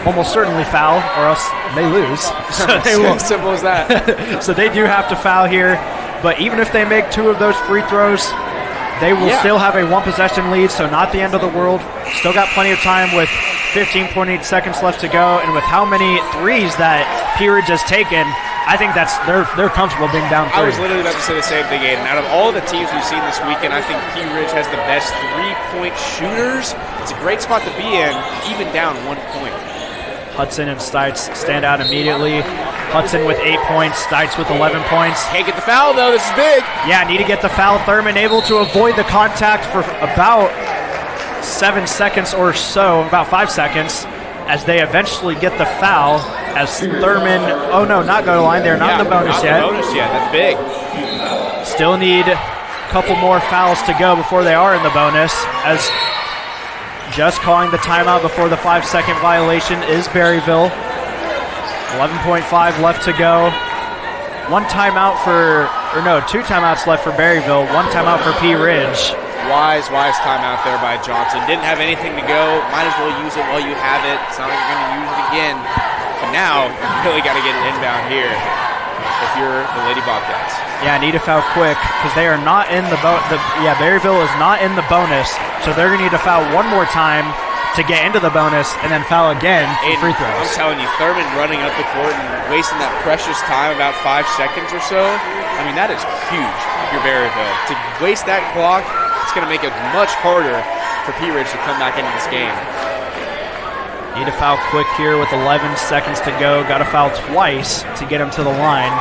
almost certainly foul, or else they lose. So they will. Simple as that. So they do have to foul here. But even if they make 2 of those free throws, they will still have a 1-possession lead, so not the end of the world. Still got plenty of time with 15.8 seconds left to go, and with how many threes that Pea Ridge has taken, I think they're comfortable being down 3. I was literally about to say the same thing, Aiden. Out of all the teams we've seen this weekend, I think Pea Ridge has the best 3-point shooters. It's a great spot to be in, even down 1 point. Hudson and Stites stand out immediately. Hudson with 8 points, Stites with 11 points. Can't get the foul, though. This is big. Yeah, need to get the foul. Thurman able to avoid the contact for about 7 seconds or so, about 5 seconds, as they eventually get the foul. As Thurman, oh no, not go to line. They're not in the bonus yet. Not the bonus yet. That's big. Still need a couple more fouls to go before they are in the bonus. As just calling the timeout before the 5-second violation is Berryville. 11.5 left to go. 2 timeouts left for Berryville. 1 timeout for Pea Ridge. Wise timeout there by Johnson. Didn't have anything to go. Might as well use it while you have it. It's not like you're going to use it again. But now, you really got to get an inbound here if you're the Lady Bobcats. Yeah, need to foul quick because they are not in the Berryville is not in the bonus, so they're going to need to foul one more time to get into the bonus and then foul again for free throws. I'm telling you, Thurman running up the court and wasting that precious time, about 5 seconds or so. I mean, that is huge if you're Berryville. To waste that clock, it's going to make it much harder for Pea Ridge to come back into this game. Need to foul quick here with 11 seconds to go. Got to foul twice to get him to the line.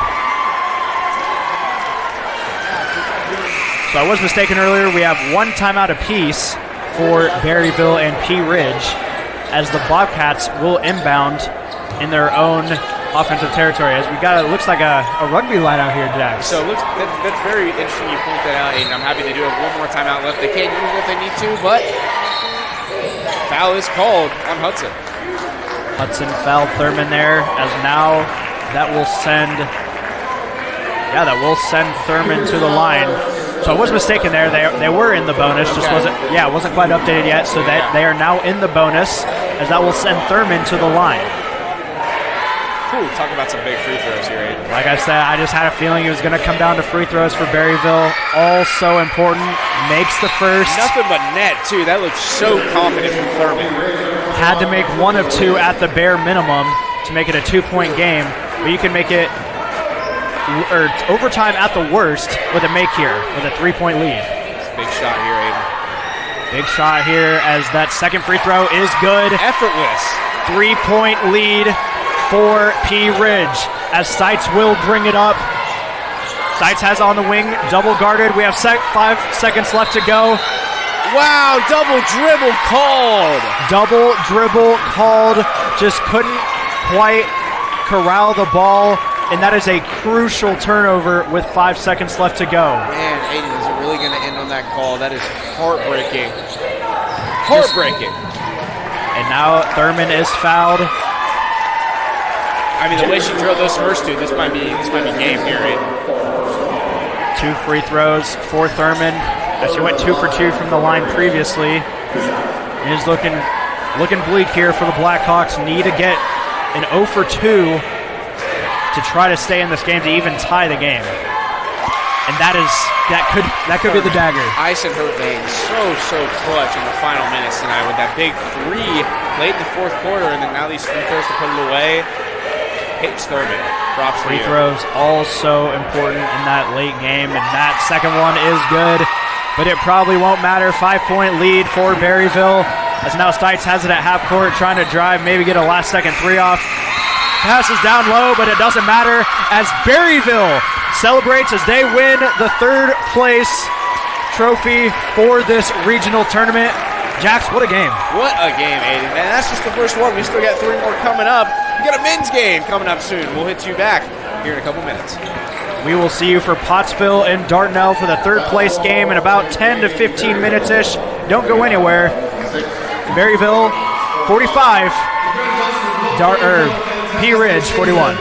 So I was mistaken earlier. We have 1 timeout apiece for Berryville and Pea Ridge, as the Bobcats will inbound in their own offensive territory. As we got, it looks like a rugby line out here, Jax. So that's very interesting you point that out, Aiden. I'm happy they do have 1 more timeout left. They can't use it if they need to, but foul is called on Hudson. Hudson fouled Thurman there, as now that will send Thurman to the line. So I was mistaken there. They were in the bonus, just wasn't quite updated yet. So that they are now in the bonus, as that will send Thurman to the line. Ooh, talk about some big free throws here, Aiden. Like I said, I just had a feeling it was going to come down to free throws for Berryville. All so important. Makes the first. Nothing but net, too. That looks so confident from Thurman. Had to make 1 of 2 at the bare minimum to make it a 2-point game, but you can make it overtime at the worst with a make here, with a 3-point lead. Big shot here, Aiden. Big shot here, as that second free throw is good. Effortless. 3-point lead for Pea Ridge, as Stites will bring it up. Stites has on the wing, double guarded. We have 5 seconds left to go. Wow, double dribble called. Double dribble called. Just couldn't quite corral the ball. And that is a crucial turnover with 5 seconds left to go. Man, Aiden, is it really going to end on that call? That is heartbreaking. Heartbreaking. And now Thurman is fouled. I mean, the way she drilled those first 2, this might be game here, Aiden. 2 free throws for Thurman, as she went 2 for 2 from the line previously. It is looking bleak here for the Blackhawks. Need to get an 0 for 2 to try to stay in this game, to even tie the game. And that could be the dagger. Ice in her veins. So clutch in the final minutes tonight with that big 3 late in the 4th quarter, and then now these free throws to put it away. Hits Thurman. Props for free you. throws also important in that late game, and that second one is good, but it probably won't matter. 5-point lead for Berryville, as now Stites has it at half court, trying to drive, maybe get a last-second 3 off. Passes down low, but it doesn't matter, as Berryville celebrates as they win the 3rd place trophy for this regional tournament. Jax, what a game. What a game, Aiden. And that's just the first one. We still got 3 more coming up. We got a men's game coming up soon. We'll hit you back here in a couple minutes. We will see you for Pottsville and Dardanelle for the 3rd place game in about 10 to 15 minutes-ish. Don't go anywhere. Berryville, 45. Pea Ridge, 41.